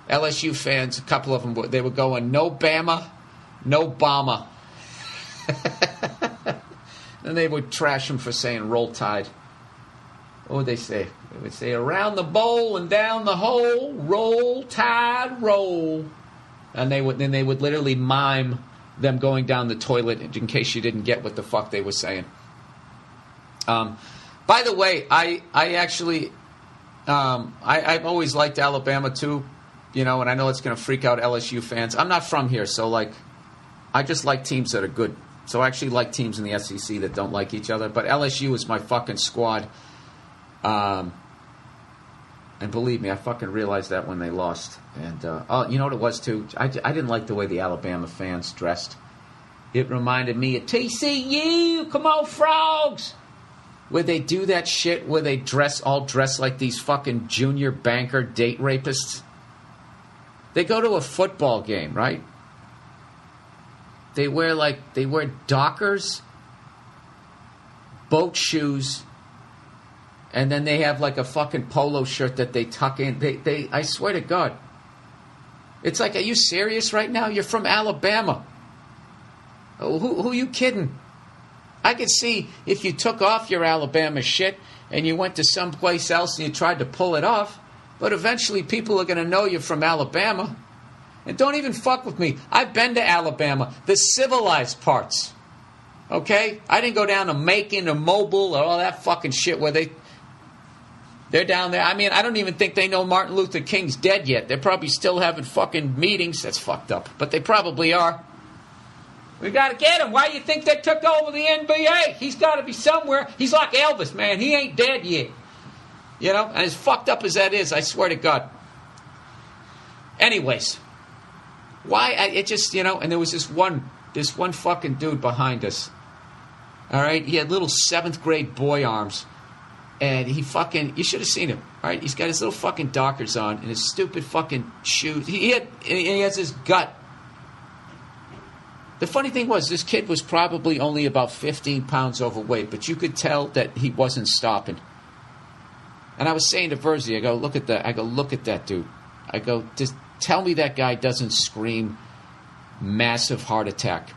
LSU fans, a couple of them, they were going, no Bama, no Bama. Then they would trash them for saying roll tide. What would they say? They would say, around the bowl and down the hole, roll tide, roll. And they would literally mime them going down the toilet in case you didn't get what the fuck they were saying. By the way, I've always liked Alabama too. And I know it's going to freak out LSU fans. I'm not from here, so, I just like teams that are good. So I actually like teams in the SEC that don't like each other. But LSU is my fucking squad. And believe me, I fucking realized that when they lost. And, you know what it was, too? I didn't like the way the Alabama fans dressed. It reminded me of TCU, come on, Frogs! Where they do that shit where they all dress like these fucking junior banker date rapists. They go to a football game, right? They wear Dockers, boat shoes, and then they have like a fucking polo shirt that they tuck in. I swear to God. It's like, are you serious right now? You're from Alabama. Who are you kidding? I could see if you took off your Alabama shit and you went to someplace else and you tried to pull it off, but eventually people are going to know you're from Alabama. And don't even fuck with me. I've been to Alabama, the civilized parts. Okay? I didn't go down to Macon or Mobile or all that fucking shit where they're down there. I mean, I don't even think they know Martin Luther King's dead yet. They're probably still having fucking meetings. That's fucked up. But they probably are. We got to get him. Why do you think they took over the NBA? He's got to be somewhere. He's like Elvis, man. He ain't dead yet. You know? And as fucked up as that is, I swear to God. Anyways. It just, you know, and there was this one fucking dude behind us. All right? He had little 7th grade boy arms. And he fucking, you should have seen him, all right? He's got his little fucking Dockers on and his stupid fucking shoes. He has his gut. The funny thing was, this kid was probably only about 15 pounds overweight, but you could tell that he wasn't stopping. And I was saying to Verzi, I go, look at that dude. I go, just tell me that guy doesn't scream massive heart attack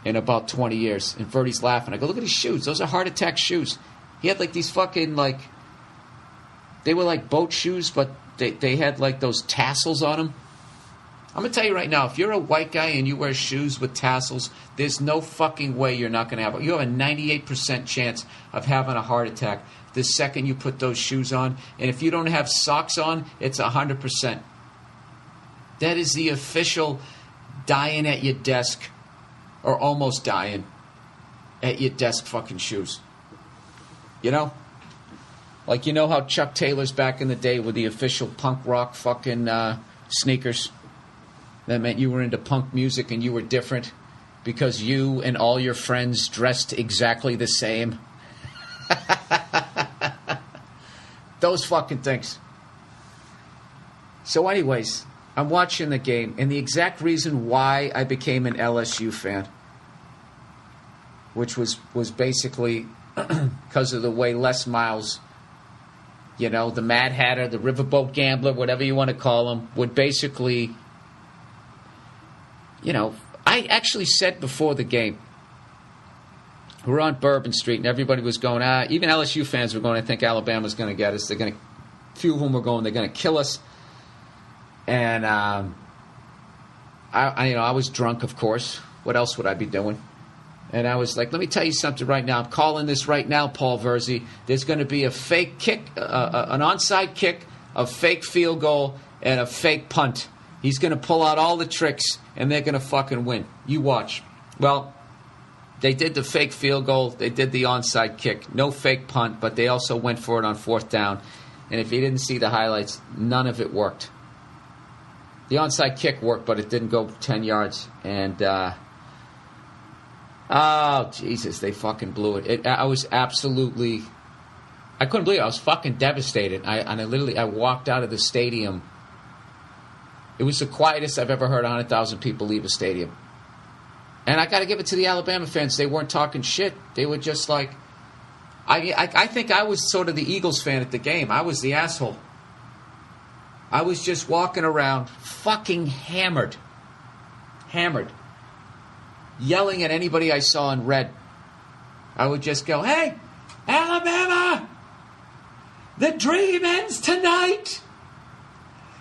in about 20 years. And Verdi's laughing. I go, look at his shoes. Those are heart attack shoes. He had like these fucking they were like boat shoes, but they had like those tassels on them. I'm going to tell you right now, if you're a white guy and you wear shoes with tassels, there's no fucking way you're not going to have you have a 98% chance of having a heart attack the second you put those shoes on. And if you don't have socks on, it's 100%. That is the official dying at your desk, or almost dying at your desk fucking shoes. You know? Like, you know how Chuck Taylor's back in the day were the official punk rock fucking sneakers? That meant you were into punk music and you were different because you and all your friends dressed exactly the same. Those fucking things. So anyways, I'm watching the game, and the exact reason why I became an LSU fan, which was basically because of the way Les Miles, you know, the Mad Hatter, the Riverboat Gambler, whatever you want to call him, would basically, you know, I actually said before the game, we're on Bourbon Street, and everybody was going, even LSU fans were going, I think Alabama's going to get us. They're going to, a few of them were going, they're going to kill us. And I was drunk, of course. What else would I be doing? And I was like, let me tell you something right now. I'm calling this right now, Paul Verzi. There's going to be a fake kick, an onside kick, a fake field goal, and a fake punt. He's going to pull out all the tricks, and they're going to fucking win. You watch. Well, they did the fake field goal. They did the onside kick. No fake punt, but they also went for it on 4th down. And if you didn't see the highlights, none of it worked. The onside kick worked, but it didn't go 10 yards. And, oh, Jesus, they fucking blew it. I was absolutely, I couldn't believe it. I was fucking devastated. I walked out of the stadium. It was the quietest I've ever heard 100,000 people leave a stadium. And I got to give it to the Alabama fans. They weren't talking shit. They were just like, I think I was sort of the Eagles fan at the game. I was the asshole. I was just walking around fucking hammered, yelling at anybody I saw in red. I would just go, hey, Alabama, the dream ends tonight.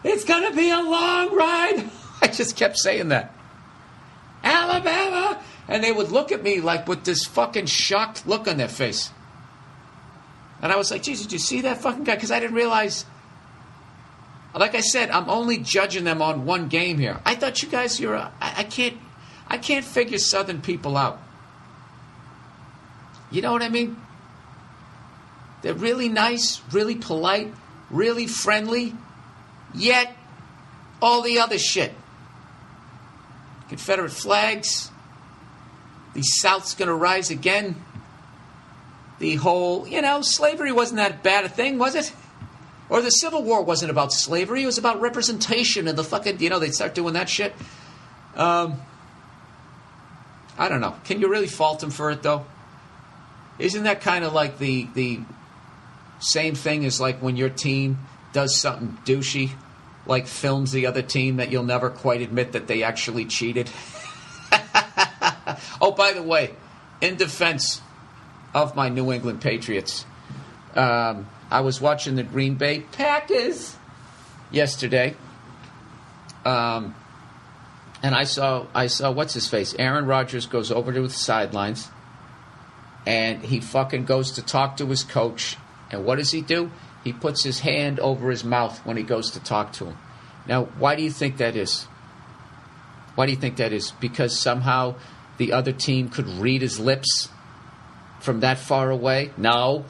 It's going to be a long ride. I just kept saying that. Alabama. And they would look at me like with this fucking shocked look on their face. And I was like, geez, did you see that fucking guy? Because I didn't realize, like I said, I'm only judging them on one game here. I thought you guys, I can't figure Southern people out. You know what I mean? They're really nice, really polite, really friendly, yet all the other shit. Confederate flags. The South's going to rise again. The whole, slavery wasn't that bad a thing, was it? Or the Civil War wasn't about slavery. It was about representation and the fucking, they'd start doing that shit. I don't know. Can you really fault them for it, though? Isn't that kind of like the same thing as like when your team does something douchey, like films the other team that you'll never quite admit that they actually cheated? Oh, by the way, in defense of my New England Patriots, I was watching the Green Bay Packers yesterday, and I saw what's his face? Aaron Rodgers goes over to the sidelines, and he fucking goes to talk to his coach. And what does he do? He puts his hand over his mouth when he goes to talk to him. Now, why do you think that is? Why do you think that is? Because somehow the other team could read his lips from that far away? No.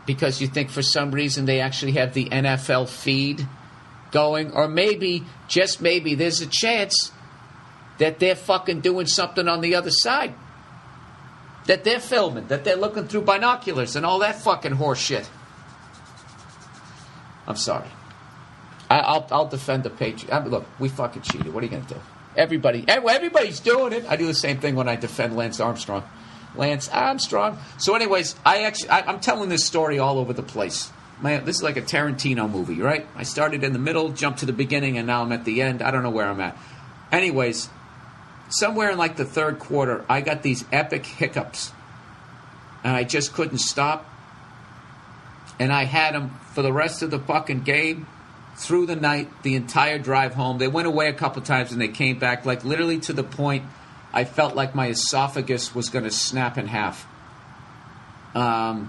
Because you think for some reason they actually have the NFL feed going? Or maybe, just maybe, there's a chance that they're fucking doing something on the other side. That they're filming, that they're looking through binoculars and all that fucking horse shit. I'm sorry. I'll defend the Patriots. Look, we fucking cheated. What are you going to do? Everybody's doing it. I do the same thing when I defend Lance Armstrong. So anyways, I'm telling this story all over the place. Man, this is like a Tarantino movie, right? I started in the middle, jumped to the beginning, and now I'm at the end. I don't know where I'm at. Anyways, somewhere in like the third quarter, I got these epic hiccups. And I just couldn't stop. And I had them for the rest of the fucking game, through the night, the entire drive home. They went away a couple times and they came back, like literally to the point I felt like my esophagus was going to snap in half. And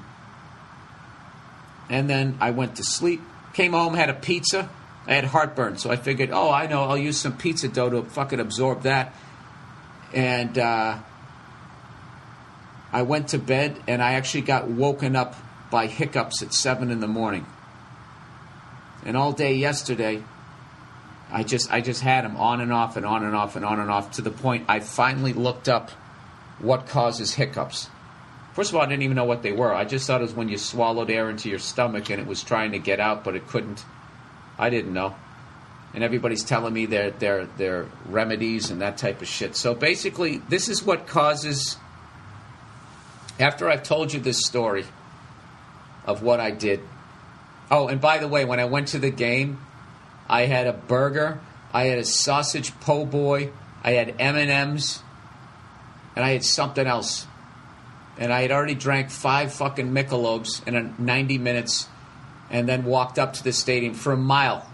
then I went to sleep, came home, had a pizza. I had heartburn, so I figured, I know, I'll use some pizza dough to fucking absorb that. And I went to bed, and I actually got woken up by hiccups at 7 in the morning. And all day yesterday, I just had them on and off and on and off and on and off, to the point I finally looked up what causes hiccups. First of all, I didn't even know what they were. I just thought it was when you swallowed air into your stomach and it was trying to get out, but it couldn't. I didn't know. And everybody's telling me they're remedies and that type of shit. So basically, this is what causes... After I've told you this story of what I did... Oh, and by the way, when I went to the game, I had a burger, I had a sausage po' boy, I had M&Ms, and I had something else. And I had already drank 5 fucking Michelobs in 90 minutes, and then walked up to the stadium for a mile,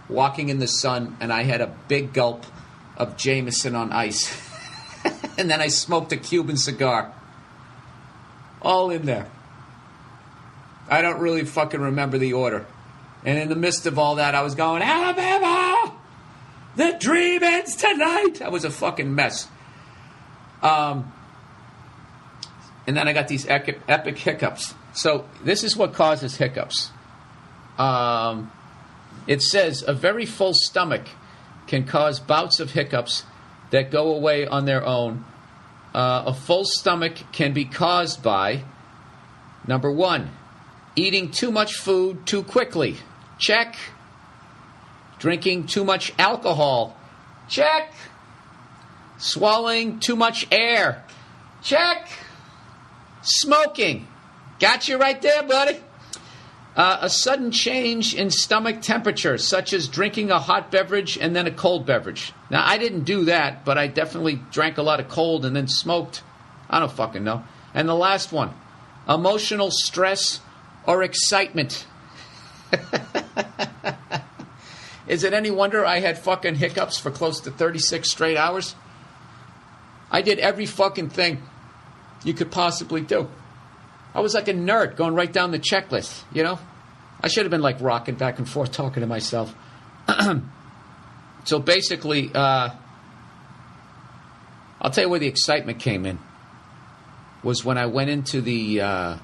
walking in the sun, and I had a big gulp of Jameson on ice. And then I smoked a Cuban cigar. All in there. I don't really fucking remember the order. And in the midst of all that, I was going, Alabama! The dream ends tonight! I was a fucking mess. And then I got these epic hiccups. So this is what causes hiccups. It says, a very full stomach can cause bouts of hiccups that go away on their own. A full stomach can be caused by, number 1, eating too much food too quickly. Check. Drinking too much alcohol. Check. Swallowing too much air. Check. Smoking. Got you right there, buddy. A sudden change in stomach temperature, such as drinking a hot beverage and then a cold beverage. Now, I didn't do that, but I definitely drank a lot of cold and then smoked. I don't fucking know. And the last one, emotional stress or excitement. Is it any wonder I had fucking hiccups for close to 36 straight hours? I did every fucking thing you could possibly do. I was like a nerd going right down the checklist, you know? I should have been like rocking back and forth talking to myself. So basically, I'll tell you where the excitement came in. Was when I went into the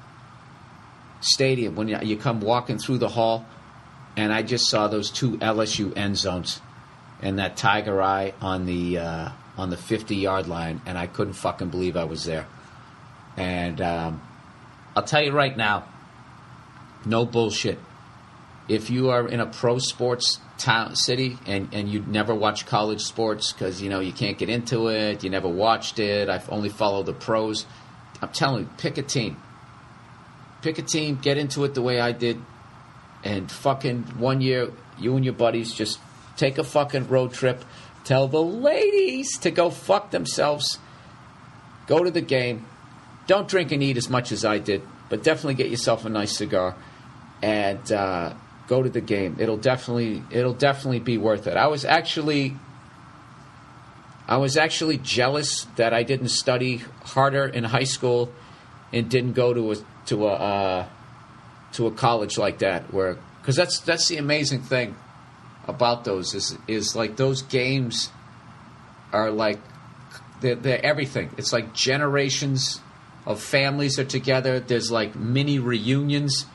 stadium when you come walking through the hall, and I just saw those 2 LSU end zones and that tiger eye on the 50-yard line, and I couldn't fucking believe I was there. And I'll tell you right now, no bullshit. If you are in a pro sports city and you never watch college sports because, you can't get into it, you never watched it, I've only followed the pros, I'm telling you, pick a team. Pick a team, get into it the way I did, and fucking one year, you and your buddies just take a fucking road trip, tell the ladies to go fuck themselves, go to the game, don't drink and eat as much as I did, but definitely get yourself a nice cigar, and go to the game. It'll definitely be worth it. I was actually jealous that I didn't study harder in high school and didn't go to a college like that, because that's the amazing thing about those is like those games are like they're everything. It's like generations of families are together. There's like mini reunions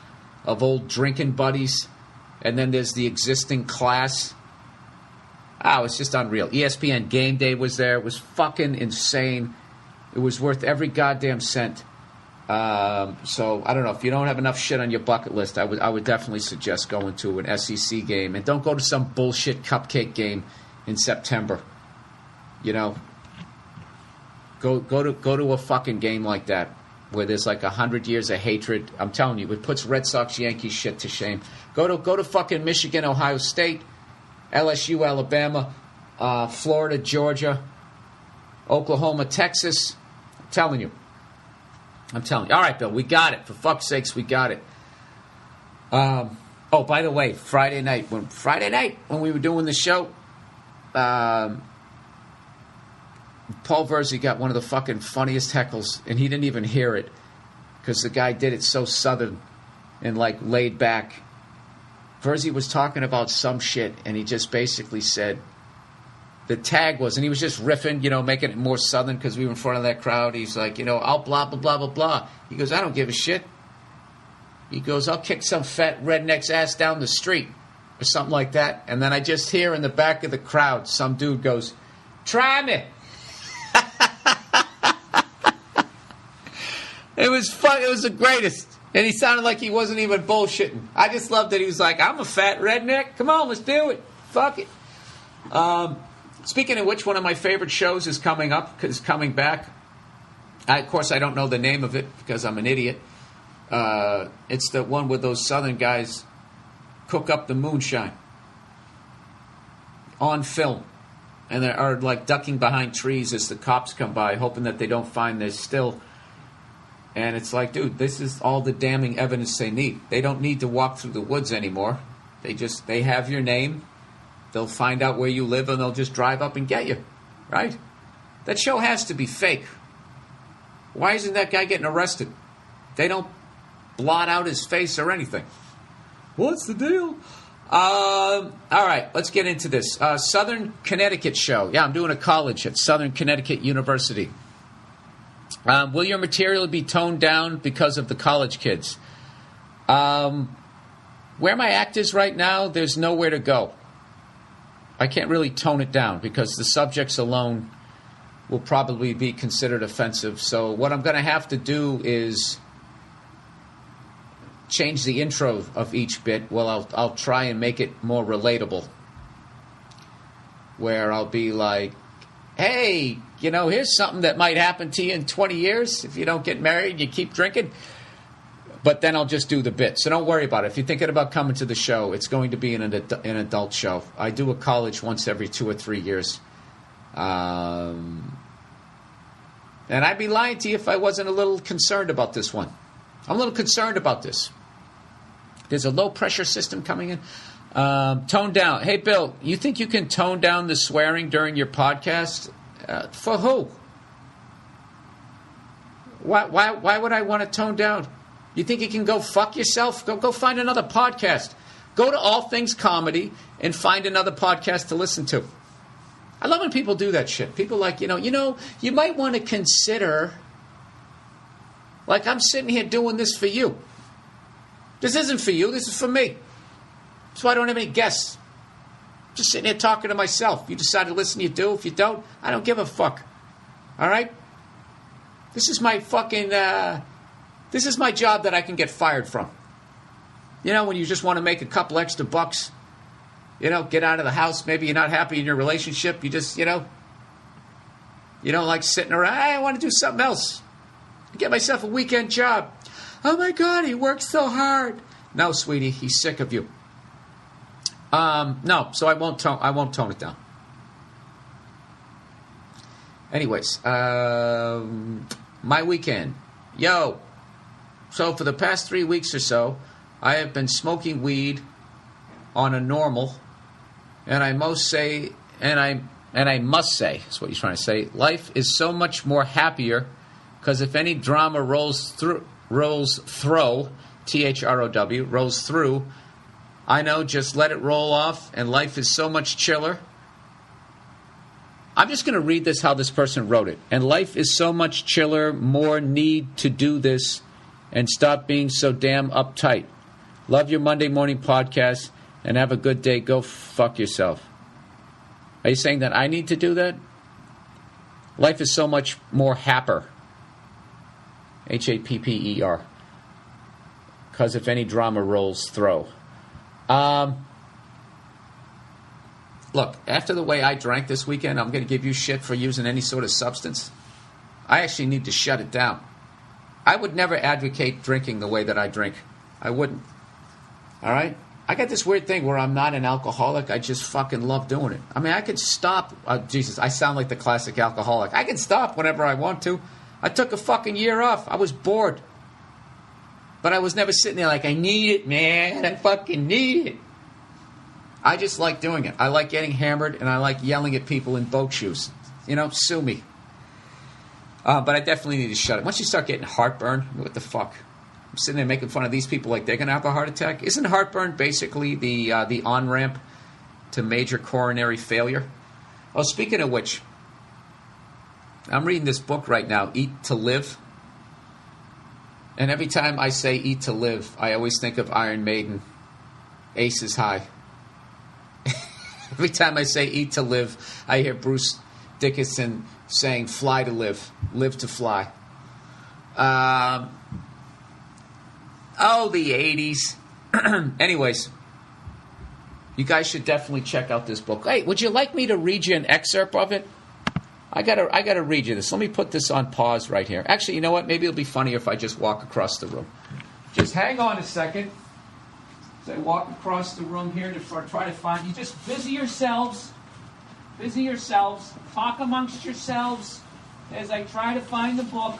of old drinking buddies. And then there's the existing class. It's just unreal. ESPN Game Day was there. It was fucking insane. It was worth every goddamn cent. So, I don't know. If you don't have enough shit on your bucket list, I would definitely suggest going to an SEC game. And don't go to some bullshit cupcake game in September. Go to a fucking game like that where there's like 100 years of hatred. I'm telling you, it puts Red Sox Yankees shit to shame. Go to fucking Michigan, Ohio State, LSU, Alabama, Florida, Georgia, Oklahoma, Texas. I'm telling you. All right, Bill, we got it. For fuck's sakes, we got it. By the way, Friday night when we were doing the show, Paul Verzi got one of the fucking funniest heckles, and he didn't even hear it because the guy did it so southern and like laid back. Verzi was talking about some shit, and he just basically said, the tag was, and he was just riffing, making it more southern because we were in front of that crowd. He's like, I'll blah, blah, blah, blah, blah. He goes, I don't give a shit. He goes, I'll kick some fat redneck's ass down the street or something like that. And then I just hear in the back of the crowd, some dude goes, try me. It was fun. It was the greatest. And he sounded like he wasn't even bullshitting. I just loved that he was like, I'm a fat redneck. Come on, let's do it. Fuck it. Speaking of which, one of my favorite shows is coming back. Of course, I don't know the name of it because I'm an idiot. It's the one where those southern guys cook up the moonshine on film. And they are like ducking behind trees as the cops come by, hoping that they don't find their still. And it's like, dude, this is all the damning evidence they need. They don't need to walk through the woods anymore. They have your name. They'll find out where you live, and they'll just drive up and get you, right? That show has to be fake. Why isn't that guy getting arrested? They don't blot out his face or anything. What's the deal? All right, let's get into this. Southern Connecticut show. Yeah, I'm doing a college at Southern Connecticut University. Will your material be toned down because of the college kids? Where my act is right now, there's nowhere to go. I can't really tone it down because the subjects alone will probably be considered offensive. So what I'm going to have to do is change the intro of each bit. Well, I'll try and make it more relatable. Where I'll be like, hey, here's something that might happen to you in 20 years if you don't get married and you keep drinking. But then I'll just do the bit. So don't worry about it. If you're thinking about coming to the show, it's going to be an adult show. I do a college once every 2 or 3 years. And I'd be lying to you if I wasn't a little concerned about this one. I'm a little concerned about this. There's a low-pressure system coming in. Tone down. Hey, Bill, you think you can tone down the swearing during your podcast? For who? Why would I want to tone down? You think you can go fuck yourself? Go find another podcast. Go to All Things Comedy and find another podcast to listen to. I love when people do that shit. People like, you might want to consider, like I'm sitting here doing this for you. This isn't for you. This is for me. That's why I don't have any guests. Just sitting here talking to myself. You decide to listen, you do. If you don't, I don't give a fuck. All right? This is my fucking, this is my job that I can get fired from. You know, when you just want to make a couple extra bucks, you know, get out of the house. Maybe you're not happy in your relationship. You just, you know, you don't like sitting around. I want to do something else. Get myself a weekend job. Oh my God, he works so hard. No, sweetie, he's sick of you. No, so I won't tone it down. Anyways, my weekend. Yo. So for the past 3 weeks or so, I have been smoking weed on a normal, and I must say, is what you're trying to say, life is so much more happier, because if any drama rolls through, T-H-R-O-W, rolls through, I know, just let it roll off, and life is so much chiller. I'm just going to read this how this person wrote it. And life is so much chiller, more need to do this, and stop being so damn uptight. Love your Monday morning podcast, and have a good day. Go fuck yourself. Are you saying that I need to do that? Life is so much more happer. H-A-P-P-E-R. Because if any drama rolls, throw. Look, after the way I drank this weekend, I'm going to give you shit for using any sort of substance. I actually need to shut it down. I would never advocate drinking the way that I drink. I wouldn't. All right? I got this weird thing where I'm not an alcoholic. I just fucking love doing it. I mean, I could stop. Jesus, I sound like the classic alcoholic. I can stop whenever I want to. I took a fucking year off. I was bored. But I was never sitting there like, I need it, man. I fucking need it. I just like doing it. I like getting hammered, and I like yelling at people in boat shoes. You know, sue me. But I definitely need to shut it. Once you start getting heartburn, what the fuck? I'm sitting there making fun of these people like they're going to have a heart attack. Isn't heartburn basically the on-ramp to major coronary failure? Oh, speaking of which, I'm reading this book right now, Eat to Live. And every time I say eat to live, I always think of Iron Maiden, Aces High. Every time I say eat to live, I hear Bruce Dickinson saying fly to live to fly. The 80s. Anyways, you guys should definitely check out this book. Hey, would you like me to read you an excerpt of it? I gotta read you this. Let me put this on pause right here. Actually, you know what? Maybe it'll be funnier if I just walk across the room. Just hang on a second. As I walk across the room here to try to find you. Just busy yourselves. Talk amongst yourselves as I try to find the book.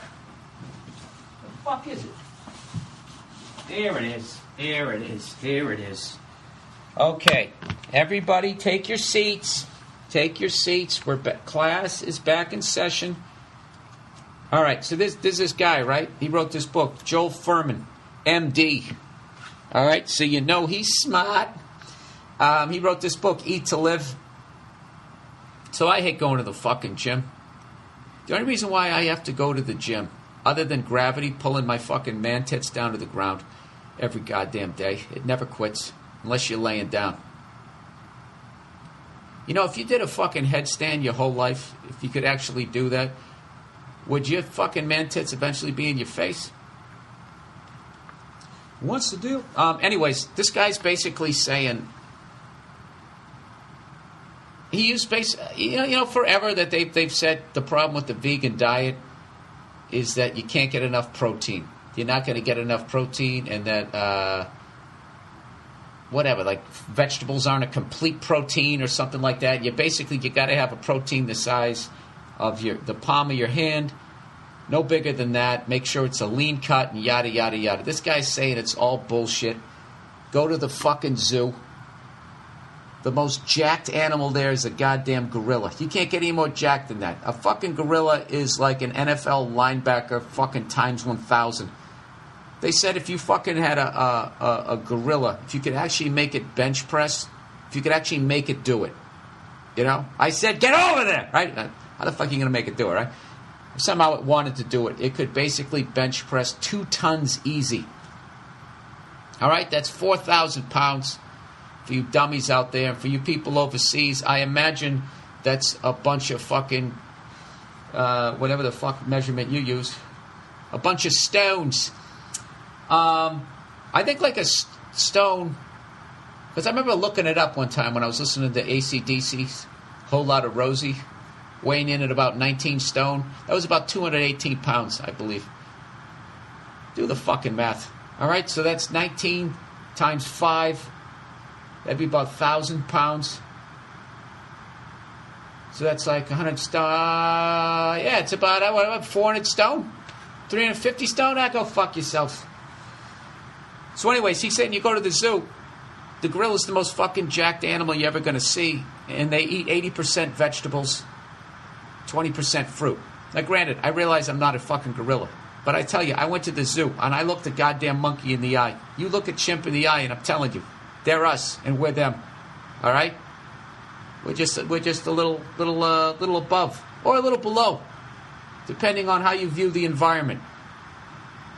The fuck is it? There it is. Okay, everybody, take your seats. Class is back in session. All right, so this this guy, right? He wrote this book, Joel Fuhrman, M.D. All right, so you know he's smart. He wrote this book, Eat to Live. So I hate going to the fucking gym. The only reason why I have to go to the gym, other than gravity pulling my fucking man tits down to the ground every goddamn day, it never quits unless you're laying down. You know, if you did a fucking headstand your whole life, if you could actually do that, would your fucking man tits eventually be in your face? What's the deal? Anyways, this guy's basically saying he used forever that they've said the problem with the vegan diet is that you can't get enough protein. You're not going to get enough protein, and that whatever, like vegetables aren't a complete protein or something like that. You got to have a protein the size of the palm of your hand, no bigger than that. Make sure it's a lean cut and yada yada yada. This guy's saying it's all bullshit. Go to the fucking zoo. The most jacked animal there is a goddamn gorilla. You can't get any more jacked than that. A fucking gorilla is like an NFL linebacker fucking times 1,000. They said if you fucking had a gorilla, if you could actually make it bench press, if you could actually make it do it, you know? I said, get over there, right? How the fuck are you going to make it do it, right? If somehow it wanted to do it, it could basically bench press 2 tons easy. All right, that's 4,000 pounds for you dummies out there. And for you people overseas, I imagine that's a bunch of fucking, whatever the fuck measurement you use, a bunch of stones. I think like a stone, because I remember looking it up one time when I was listening to AC/DC's Whole Lot of Rosie, weighing in at about 19 stone. That was about 218 pounds, I believe. Do the fucking math. All right, so that's 19 times 5. That'd be about 1,000 pounds. So that's like 100 stone. Yeah, it's about 400 stone. 350 stone? Go fuck yourself. So anyways, he's saying you go to the zoo. The gorilla's the most fucking jacked animal you're ever going to see. And they eat 80% vegetables, 20% fruit. Now granted, I realize I'm not a fucking gorilla. But I tell you, I went to the zoo and I looked a goddamn monkey in the eye. You look a chimp in the eye and I'm telling you, they're us and we're them. All right? We're just a little above or a little below, depending on how you view the environment.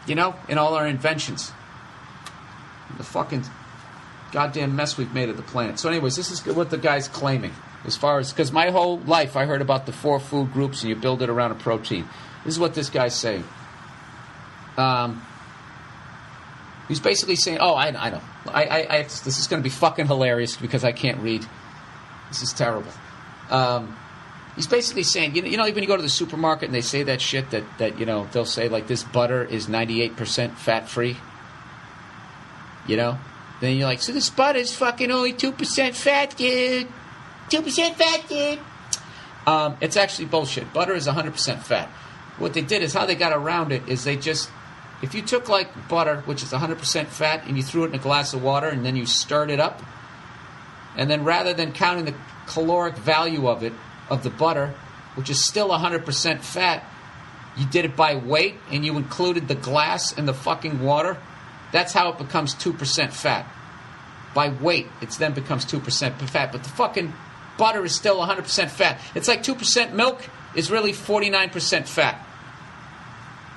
You know, in all our inventions. The fucking goddamn mess we've made of the planet. So anyways, this is what the guy's claiming. As far as, because my whole life I heard about the 4 food groups and you build it around a protein. This is what this guy's saying. He's basically saying, oh, I know. This is going to be fucking hilarious because I can't read. This is terrible. He's basically saying, you know, when you go to the supermarket and they say that shit that you know, they'll say like this butter is 98% fat-free. You know? Then you're like, so this butter's fucking only 2% fat, dude. 2% fat, dude. It's actually bullshit. Butter is 100% fat. What they did is how they got around it is they just, if you took like butter, which is 100% fat, and you threw it in a glass of water and then you stirred it up, and then rather than counting the caloric value of it, of the butter, which is still 100% fat, you did it by weight and you included the glass and the fucking water, that's how it becomes 2% fat. By weight, it then becomes 2% fat. But the fucking butter is still 100% fat. It's like 2% milk is really 49% fat.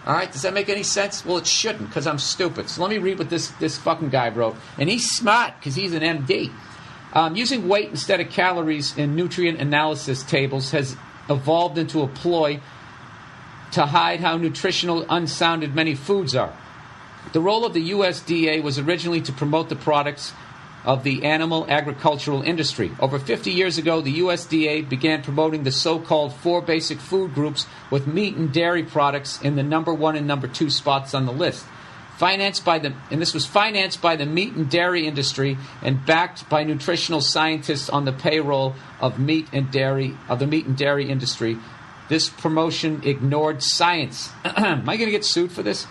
All right, does that make any sense? Well, it shouldn't, because I'm stupid. So let me read what this fucking guy wrote. And he's smart, because he's an MD. Using weight instead of calories in nutrient analysis tables has evolved into a ploy to hide how nutritional unsounded many foods are. The role of the USDA was originally to promote the products of the animal agricultural industry. Over 50 years ago, the USDA began promoting the so-called 4 basic food groups with meat and dairy products in the number 1 and number 2 spots on the list. This was financed by the meat and dairy industry and backed by nutritional scientists on the payroll of the meat and dairy industry. This promotion ignored science. Am I going to get sued for this?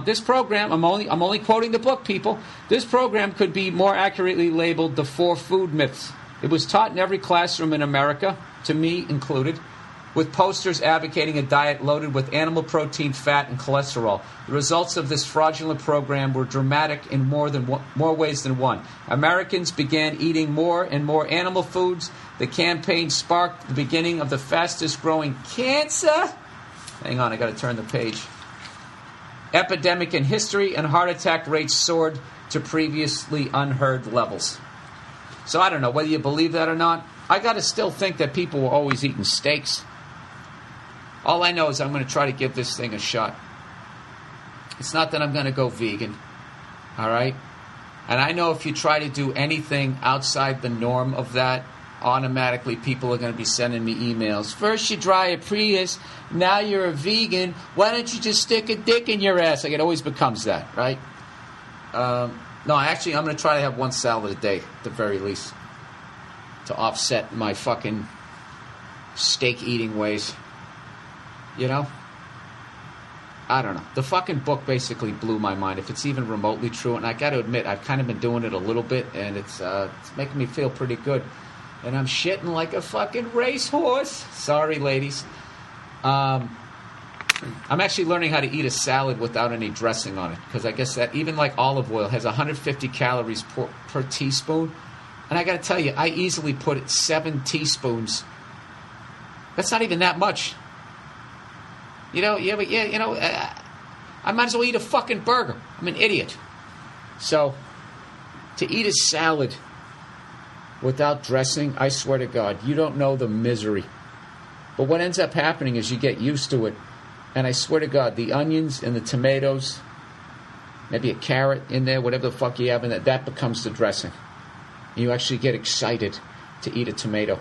This program, I'm only quoting the book, people. This program could be more accurately labeled the 4 food myths. It was taught in every classroom in America, to me included, with posters advocating a diet loaded with animal protein, fat, and cholesterol. The results of this fraudulent program were dramatic in more ways than one. Americans began eating more and more animal foods. The campaign sparked the beginning of the fastest growing cancer. Hang on, I got to turn the page. Epidemic in history, and heart attack rates soared to previously unheard levels. So I don't know whether you believe that or not. I got to still think that people were always eating steaks. All I know is I'm going to try to give this thing a shot. It's not that I'm going to go vegan. All right? And I know if you try to do anything outside the norm of that, automatically people are going to be sending me emails. First you dry a Prius, now you're a vegan. Why don't you just stick a dick in your ass? Like it always becomes that, right? No, actually, I'm going to try to have 1 salad a day, at the very least, to offset my fucking steak-eating ways. You know? I don't know. The fucking book basically blew my mind, if it's even remotely true. And I got to admit, I've kind of been doing it a little bit, and it's making me feel pretty good. And I'm shitting like a fucking racehorse. Sorry, ladies. I'm actually learning how to eat a salad without any dressing on it. Because I guess that even like olive oil has 150 calories per teaspoon. And I got to tell you, I easily put 7 teaspoons. That's not even that much. You know, I might as well eat a fucking burger. I'm an idiot. So, to eat a salad without dressing, I swear to God, you don't know the misery. But what ends up happening is you get used to it. And I swear to God, the onions and the tomatoes, maybe a carrot in there, whatever the fuck you have in there, that becomes the dressing. You actually get excited to eat a tomato.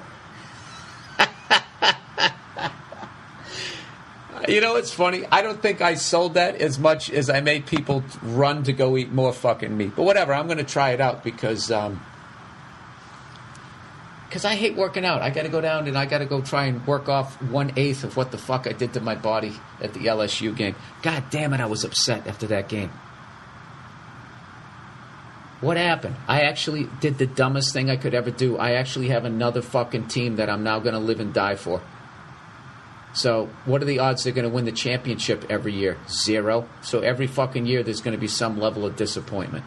You know, it's funny. I don't think I sold that as much as I made people run to go eat more fucking meat. But whatever, I'm going to try it out because I hate working out. I got to go down and I got to go try and work off 1/8 of what the fuck I did to my body at the LSU game. God damn it, I was upset after that game. What happened? I actually did the dumbest thing I could ever do. I actually have another fucking team that I'm now going to live and die for. So, what are the odds they're going to win the championship every year? 0. So every fucking year there's going to be some level of disappointment.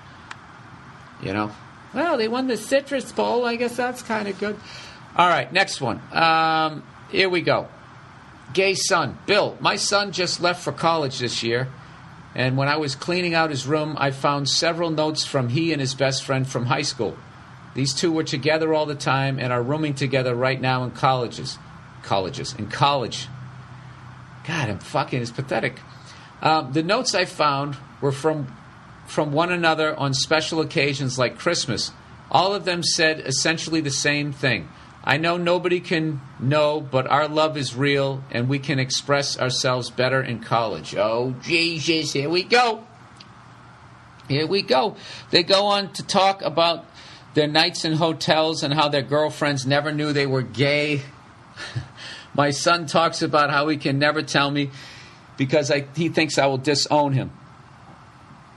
You know? Well, they won the Citrus Bowl. I guess that's kind of good. All right, next one. Here we go. Gay son. Bill, my son just left for college this year. And when I was cleaning out his room, I found several notes from he and his best friend from high school. These two were together all the time and are rooming together right now in college. God, it's pathetic. The notes I found were from one another on special occasions like Christmas. All of them said essentially the same thing. I know nobody can know, but our love is real, and we can express ourselves better in college. Oh, Jesus, here we go. Here we go. They go on to talk about their nights in hotels and how their girlfriends never knew they were gay. My son talks about how he can never tell me because he thinks I will disown him.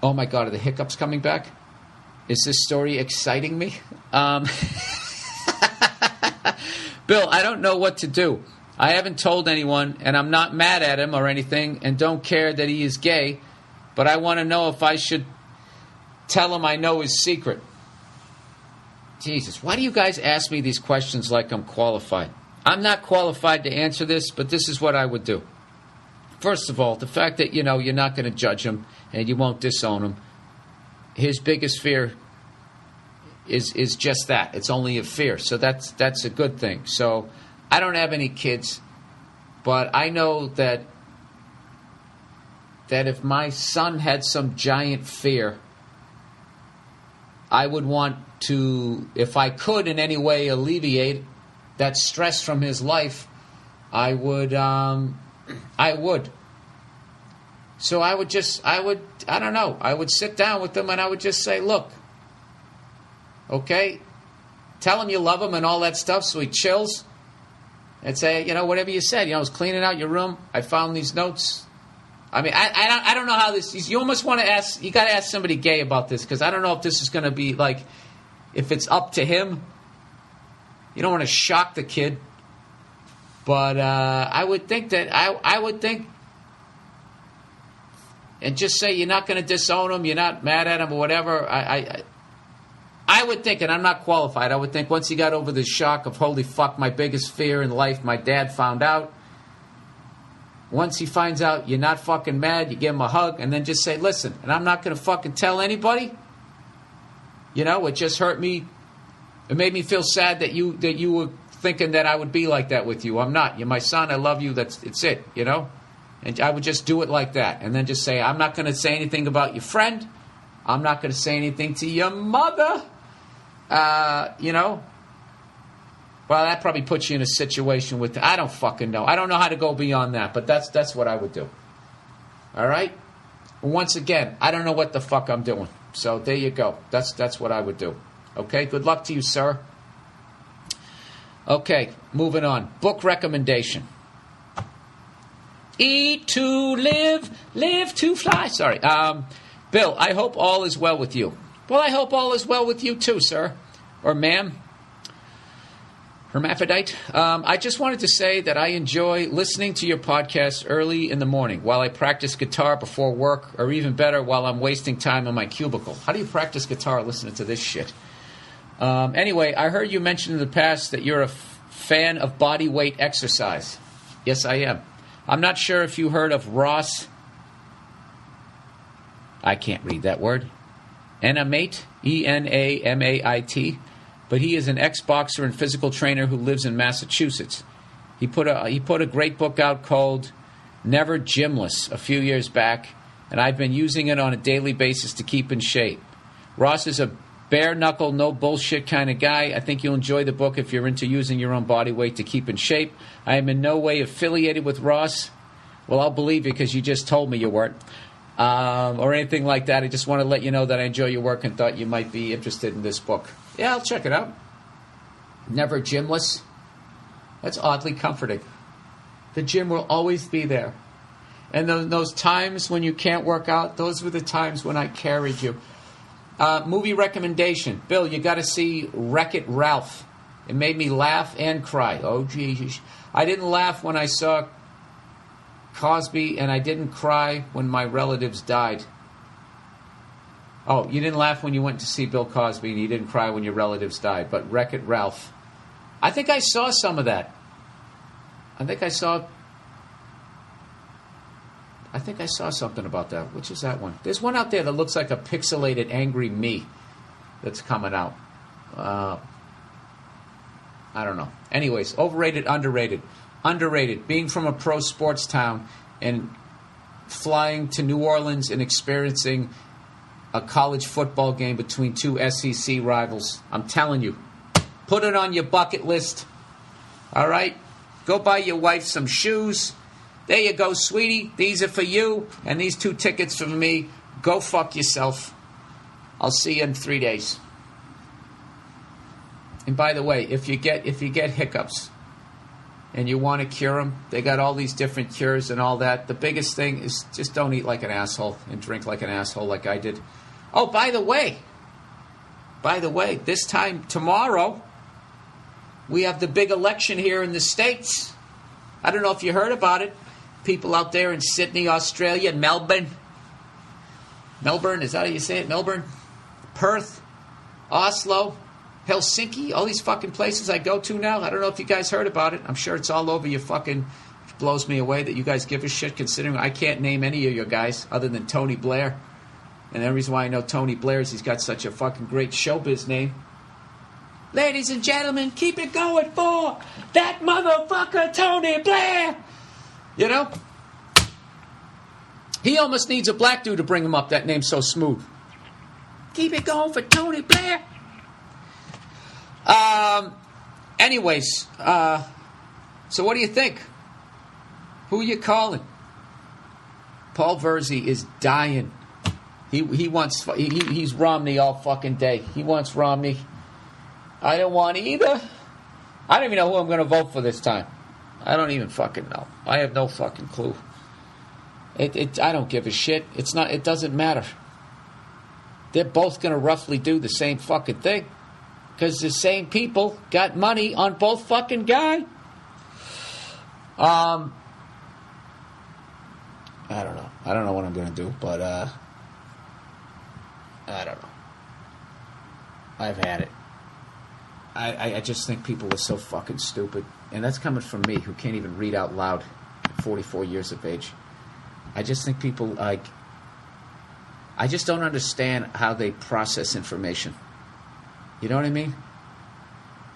Oh, my God, are the hiccups coming back? Is this story exciting me? Bill, I don't know what to do. I haven't told anyone, and I'm not mad at him or anything and don't care that he is gay, but I want to know if I should tell him I know his secret. Jesus, why do you guys ask me these questions like I'm qualified? I'm not qualified to answer this, but this is what I would do. First of all, the fact that, you're not going to judge him and you won't disown him, his biggest fear is just that. It's only a fear. So that's a good thing. So I don't have any kids, but I know that if my son had some giant fear, I would want to, if I could in any way alleviate that stress from his life, I would. So I would sit down with him and I would just say, look, okay, tell him you love him and all that stuff so he chills and say, whatever you said, I was cleaning out your room, I found these notes. I mean, I don't know how this, you almost want to ask, you got to ask somebody gay about this because I don't know if this is going to be like, if it's up to him. You don't want to shock the kid, but I would think that I would think, and just say you're not going to disown him, you're not mad at him or whatever. I would think, and I'm not qualified. I would think once he got over the shock of holy fuck, my biggest fear in life, my dad found out. Once he finds out you're not fucking mad, you give him a hug, and then just say, listen, and I'm not going to fucking tell anybody. It just hurt me. It made me feel sad that you were thinking that I would be like that with you. I'm not. You're my son. I love you. It's it, And I would just do it like that. And then just say, I'm not going to say anything about your friend. I'm not going to say anything to your mother. Well, that probably puts you in a situation with, I don't fucking know. I don't know how to go beyond that. But that's what I would do. All right? Once again, I don't know what the fuck I'm doing. So there you go. That's what I would do. Okay, good luck to you, sir. Okay, moving on. Book recommendation. Eat to live, live to fly. Sorry. Bill, I hope all is well with you. Well, I hope all is well with you too, sir. Or ma'am. Hermaphrodite. I just wanted to say that I enjoy listening to your podcast early in the morning while I practice guitar before work, or even better, while I'm wasting time in my cubicle. How do you practice guitar listening to this shit? Anyway, I heard you mention in the past that you're a fan of body weight exercise. Yes, I am. I'm not sure if you heard of Ross. I can't read that word. Enamate, Enamait, but he is an ex-boxer and physical trainer who lives in Massachusetts. He put a great book out called Never Gymless a few years back, and I've been using it on a daily basis to keep in shape. Ross is a bare-knuckle, no-bullshit kind of guy. I think you'll enjoy the book if you're into using your own body weight to keep in shape. I am in no way affiliated with Ross. Well, I'll believe you because you just told me you weren't. Or anything like that. I just want to let you know that I enjoy your work and thought you might be interested in this book. Yeah, I'll check it out. Never Gymless. That's oddly comforting. The gym will always be there. And those times when you can't work out, those were the times when I carried you. Movie recommendation. Bill, you got to see Wreck-It Ralph. It made me laugh and cry. Oh, Jesus. I didn't laugh when I saw Cosby, and I didn't cry when my relatives died. Oh, you didn't laugh when you went to see Bill Cosby, and you didn't cry when your relatives died. But Wreck-It Ralph. I think I saw some of that. I think I saw something about that. Which is that one? There's one out there that looks like a pixelated angry me that's coming out. I don't know. Anyways, overrated, underrated. Underrated. Being from a pro sports town and flying to New Orleans and experiencing a college football game between two SEC rivals. I'm telling you. Put it on your bucket list. All right? Go buy your wife some shoes. There you go, sweetie. These are for you, and these 2 tickets for me. Go fuck yourself. I'll see you in 3 days. And by the way, if you get hiccups and you want to cure them, they got all these different cures and all that. The biggest thing is just don't eat like an asshole and drink like an asshole like I did. Oh, by the way, this time tomorrow, we have the big election here in the States. I don't know if you heard about it. People out there in Sydney, Australia, Melbourne, is that how you say it? Melbourne, Perth, Oslo, Helsinki, all these fucking places I go to now. I don't know if you guys heard about it. I'm sure it's all over your fucking... It blows me away that you guys give a shit, considering I can't name any of your guys other than Tony Blair. And the reason why I know Tony Blair is he's got such a fucking great showbiz name. Ladies and gentlemen, keep it going for that motherfucker Tony Blair. You know? He almost needs a black dude to bring him up. That name's so smooth. Keep it going for Tony Blair. Anyways, so what do you think? Who are you calling? Paul Verzi is dying. He's Romney all fucking day. He wants Romney. I don't want either. I don't even know who I'm going to vote for this time. I don't even fucking know. I have no fucking clue. I don't give a shit. It doesn't matter. They're both going to roughly do the same fucking thing. Because the same people got money on both fucking guy. I don't know. I don't know what I'm going to do, but I don't know. I've had it. I just think people are so fucking stupid. And that's coming from me, who can't even read out loud at 44 years of age. I just think people, like... I just don't understand how they process information. You know what I mean?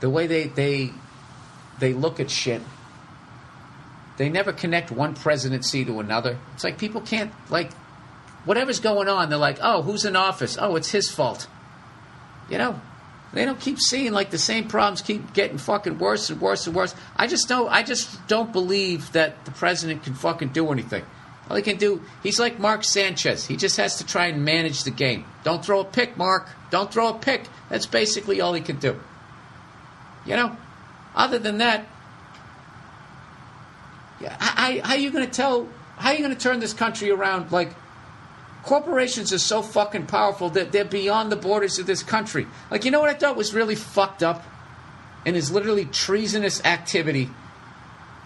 The way they look at shit. They never connect one presidency to another. It's like people can't, like... Whatever's going on, they're like, oh, who's in office? Oh, it's his fault. You know? They don't keep seeing, like, the same problems keep getting fucking worse and worse and worse. I just don't believe that the president can fucking do anything. All he can do, he's like Mark Sanchez. He just has to try and manage the game. Don't throw a pick, Mark. Don't throw a pick. That's basically all he can do. You know? Other than that, how are you going to turn this country around? Like, corporations are so fucking powerful that they're beyond the borders of this country. Like, you know what I thought was really fucked up and is literally treasonous activity?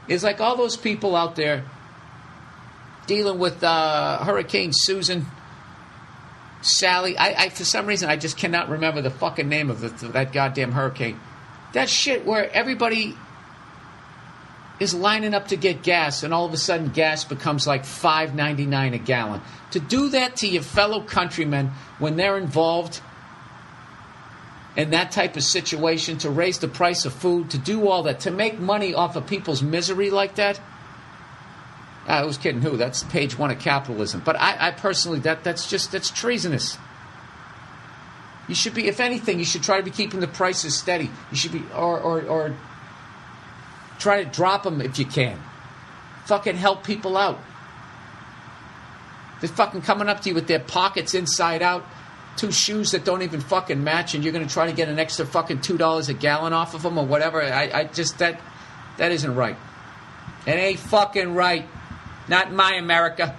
Is like all those people out there dealing with Hurricane Susan, Sally. I for some reason, I just cannot remember the fucking name of that goddamn hurricane. That shit where everybody is lining up to get gas, and all of a sudden gas becomes like $5.99 a gallon. To do that to your fellow countrymen when they're involved in that type of situation, to raise the price of food, to do all that, to make money off of people's misery like that. I was kidding who? That's page 1 of capitalism. But I personally, that's treasonous. You should be, if anything, you should try to be keeping the prices steady. You should be, or try to drop them if you can. Fucking help people out. They're fucking coming up to you with their pockets inside out, 2 shoes that don't even fucking match, and you're going to try to get an extra fucking $2 a gallon off of them or whatever. I just, that isn't right. It ain't fucking right. Not in my America.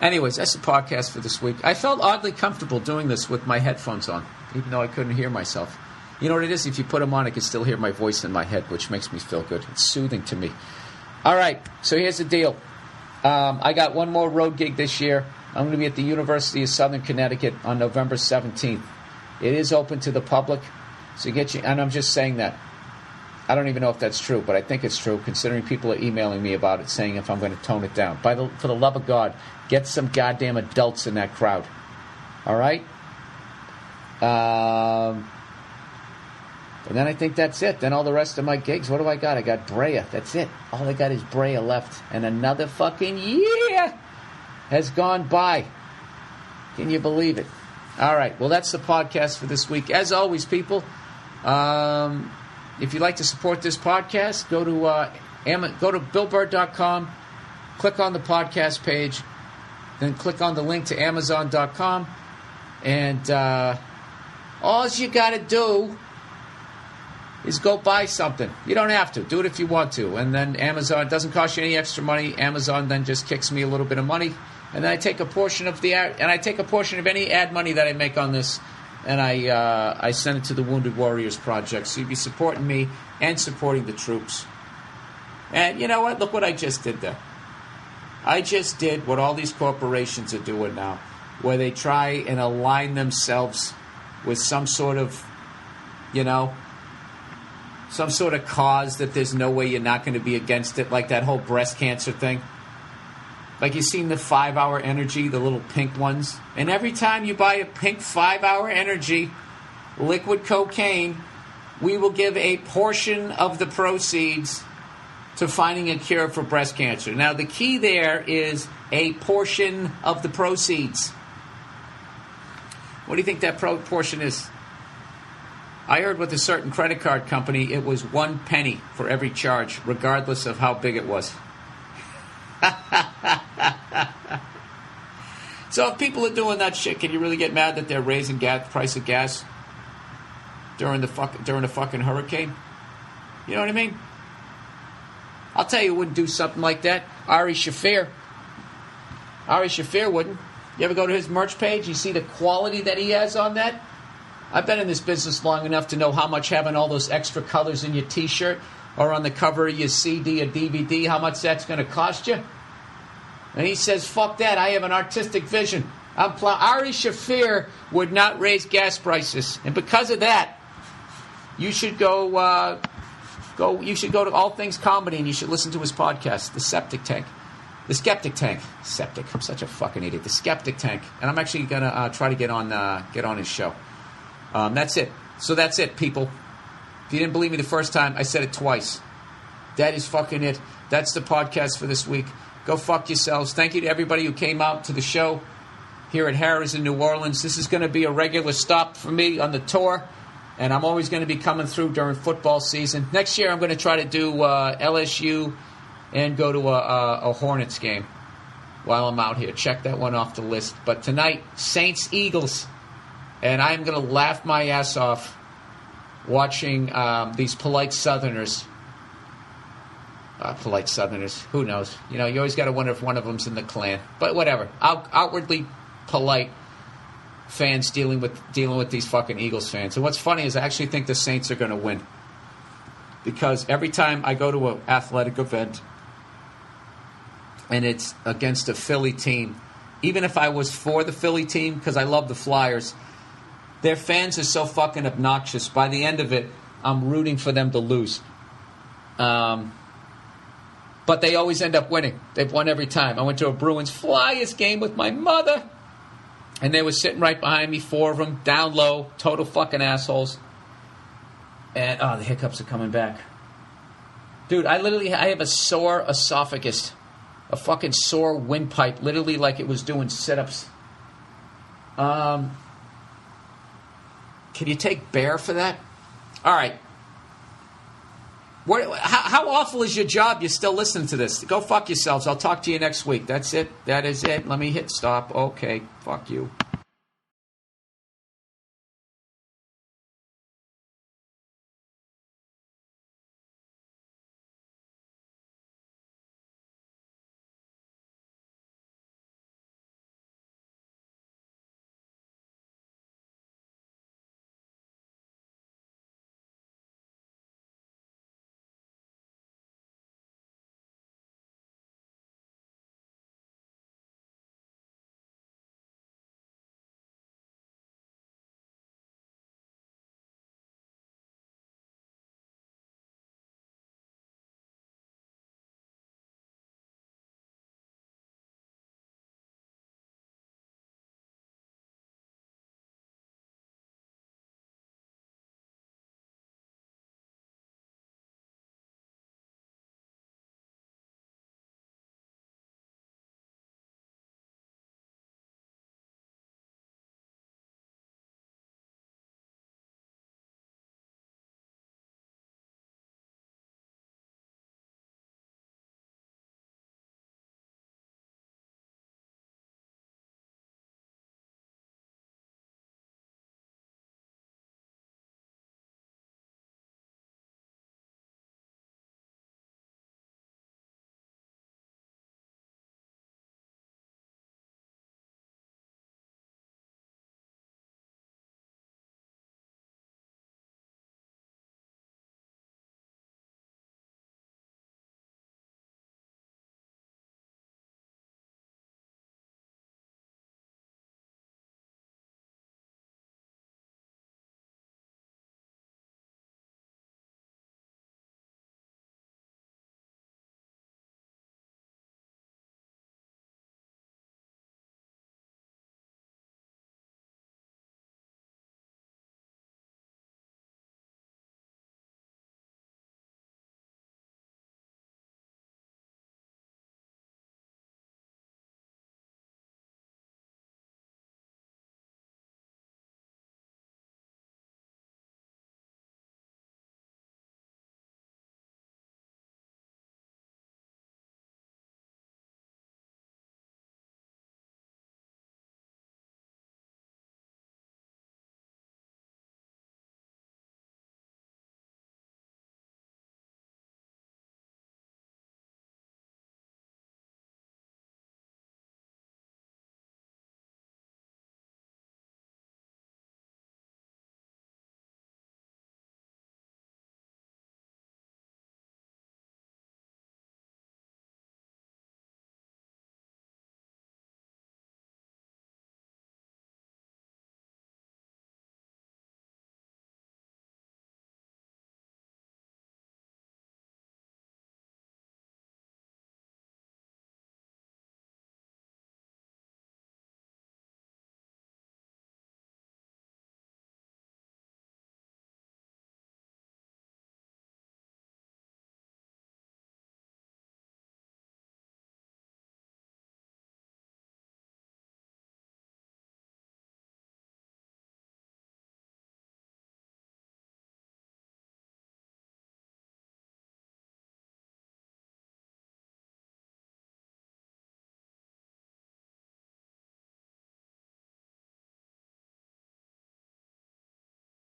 Anyways, that's the podcast for this week. I felt oddly comfortable doing this with my headphones on, even though I couldn't hear myself. You know what it is? If you put them on, I can still hear my voice in my head, which makes me feel good. It's soothing to me. All right, so here's the deal. I got one more road gig this year. I'm going to be at the University of Southern Connecticut on November 17th. It is open to the public, so get you. And I'm just saying that. I don't even know if that's true, but I think it's true, considering people are emailing me about it, saying if I'm going to tone it down. For the love of God, get some goddamn adults in that crowd. All right? And then I think that's it. Then all the rest of my gigs, what do I got? I got Brea. That's it. All I got is Brea left. And another fucking year has gone by. Can you believe it? All right. Well, that's the podcast for this week. As always, people, if you'd like to support this podcast, go to BillBurr.com, click on the podcast page, then click on the link to Amazon.com, and all you got to do is go buy something. You don't have to. Do it if you want to. And then Amazon, it doesn't cost you any extra money. Amazon then just kicks me a little bit of money. And then I take a portion of the ad, and I take a portion of any ad money that I make on this, and I send it to the Wounded Warriors Project. So you'd be supporting me and supporting the troops. And you know what? Look what I just did there. I just did what all these corporations are doing now, where they try and align themselves with some sort of, some sort of cause that there's no way you're not going to be against it, like that whole breast cancer thing. Like, you've seen the 5-Hour Energy, the little pink ones. And every time you buy a pink 5-Hour Energy liquid cocaine, we will give a portion of the proceeds to finding a cure for breast cancer. Now, the key there is a portion of the proceeds. What do you think that portion is? I heard with a certain credit card company, it was 1 penny for every charge, regardless of how big it was. So if people are doing that shit, can you really get mad that they're raising price of gas during a fucking hurricane? You know what I mean? I'll tell you who wouldn't do something like that. Ari Shaffir. Ari Shaffir wouldn't. You ever go to his merch page? You see the quality that he has on that? I've been in this business long enough to know how much having all those extra colors in your T-shirt or on the cover of your CD or DVD, how much that's going to cost you. And he says, fuck that, I have an artistic vision. Ari Shaffir would not raise gas prices. And because of that, you should go to All Things Comedy, and you should listen to his podcast, The Skeptic Tank. Septic. I'm such a fucking idiot. The Skeptic Tank. And I'm actually going to try to get on his show. That's it. So that's it, people. If you didn't believe me the first time, I said it twice. That is fucking it. That's the podcast for this week. Go fuck yourselves. Thank you to everybody who came out to the show here at Harrah's in New Orleans. This is going to be a regular stop for me on the tour, and I'm always going to be coming through during football season. Next year, I'm going to try to do LSU and go to a Hornets game while I'm out here. Check that one off the list. But tonight, Saints-Eagles, and I'm going to laugh my ass off watching these polite Southerners. Polite Southerners, who knows? You always got to wonder if one of them's in the Klan. But whatever. Outwardly polite fans dealing with these fucking Eagles fans. And what's funny is I actually think the Saints are going to win. Because every time I go to an athletic event and it's against a Philly team, even if I was for the Philly team, because I love the Flyers, Their fans are so fucking obnoxious. By the end of it, I'm rooting for them to lose. But they always end up winning. They've won every time. I went to a Bruins Flyers game with my mother, and they were sitting right behind me, 4 of them, down low, total fucking assholes. And, the hiccups are coming back. Dude, I have a sore esophagus, a fucking sore windpipe, literally like it was doing sit-ups. Can you take Burr for that? All right. How awful is your job? You're still listening to this. Go fuck yourselves. I'll talk to you next week. That's it. That is it. Let me hit stop. Okay. Fuck you.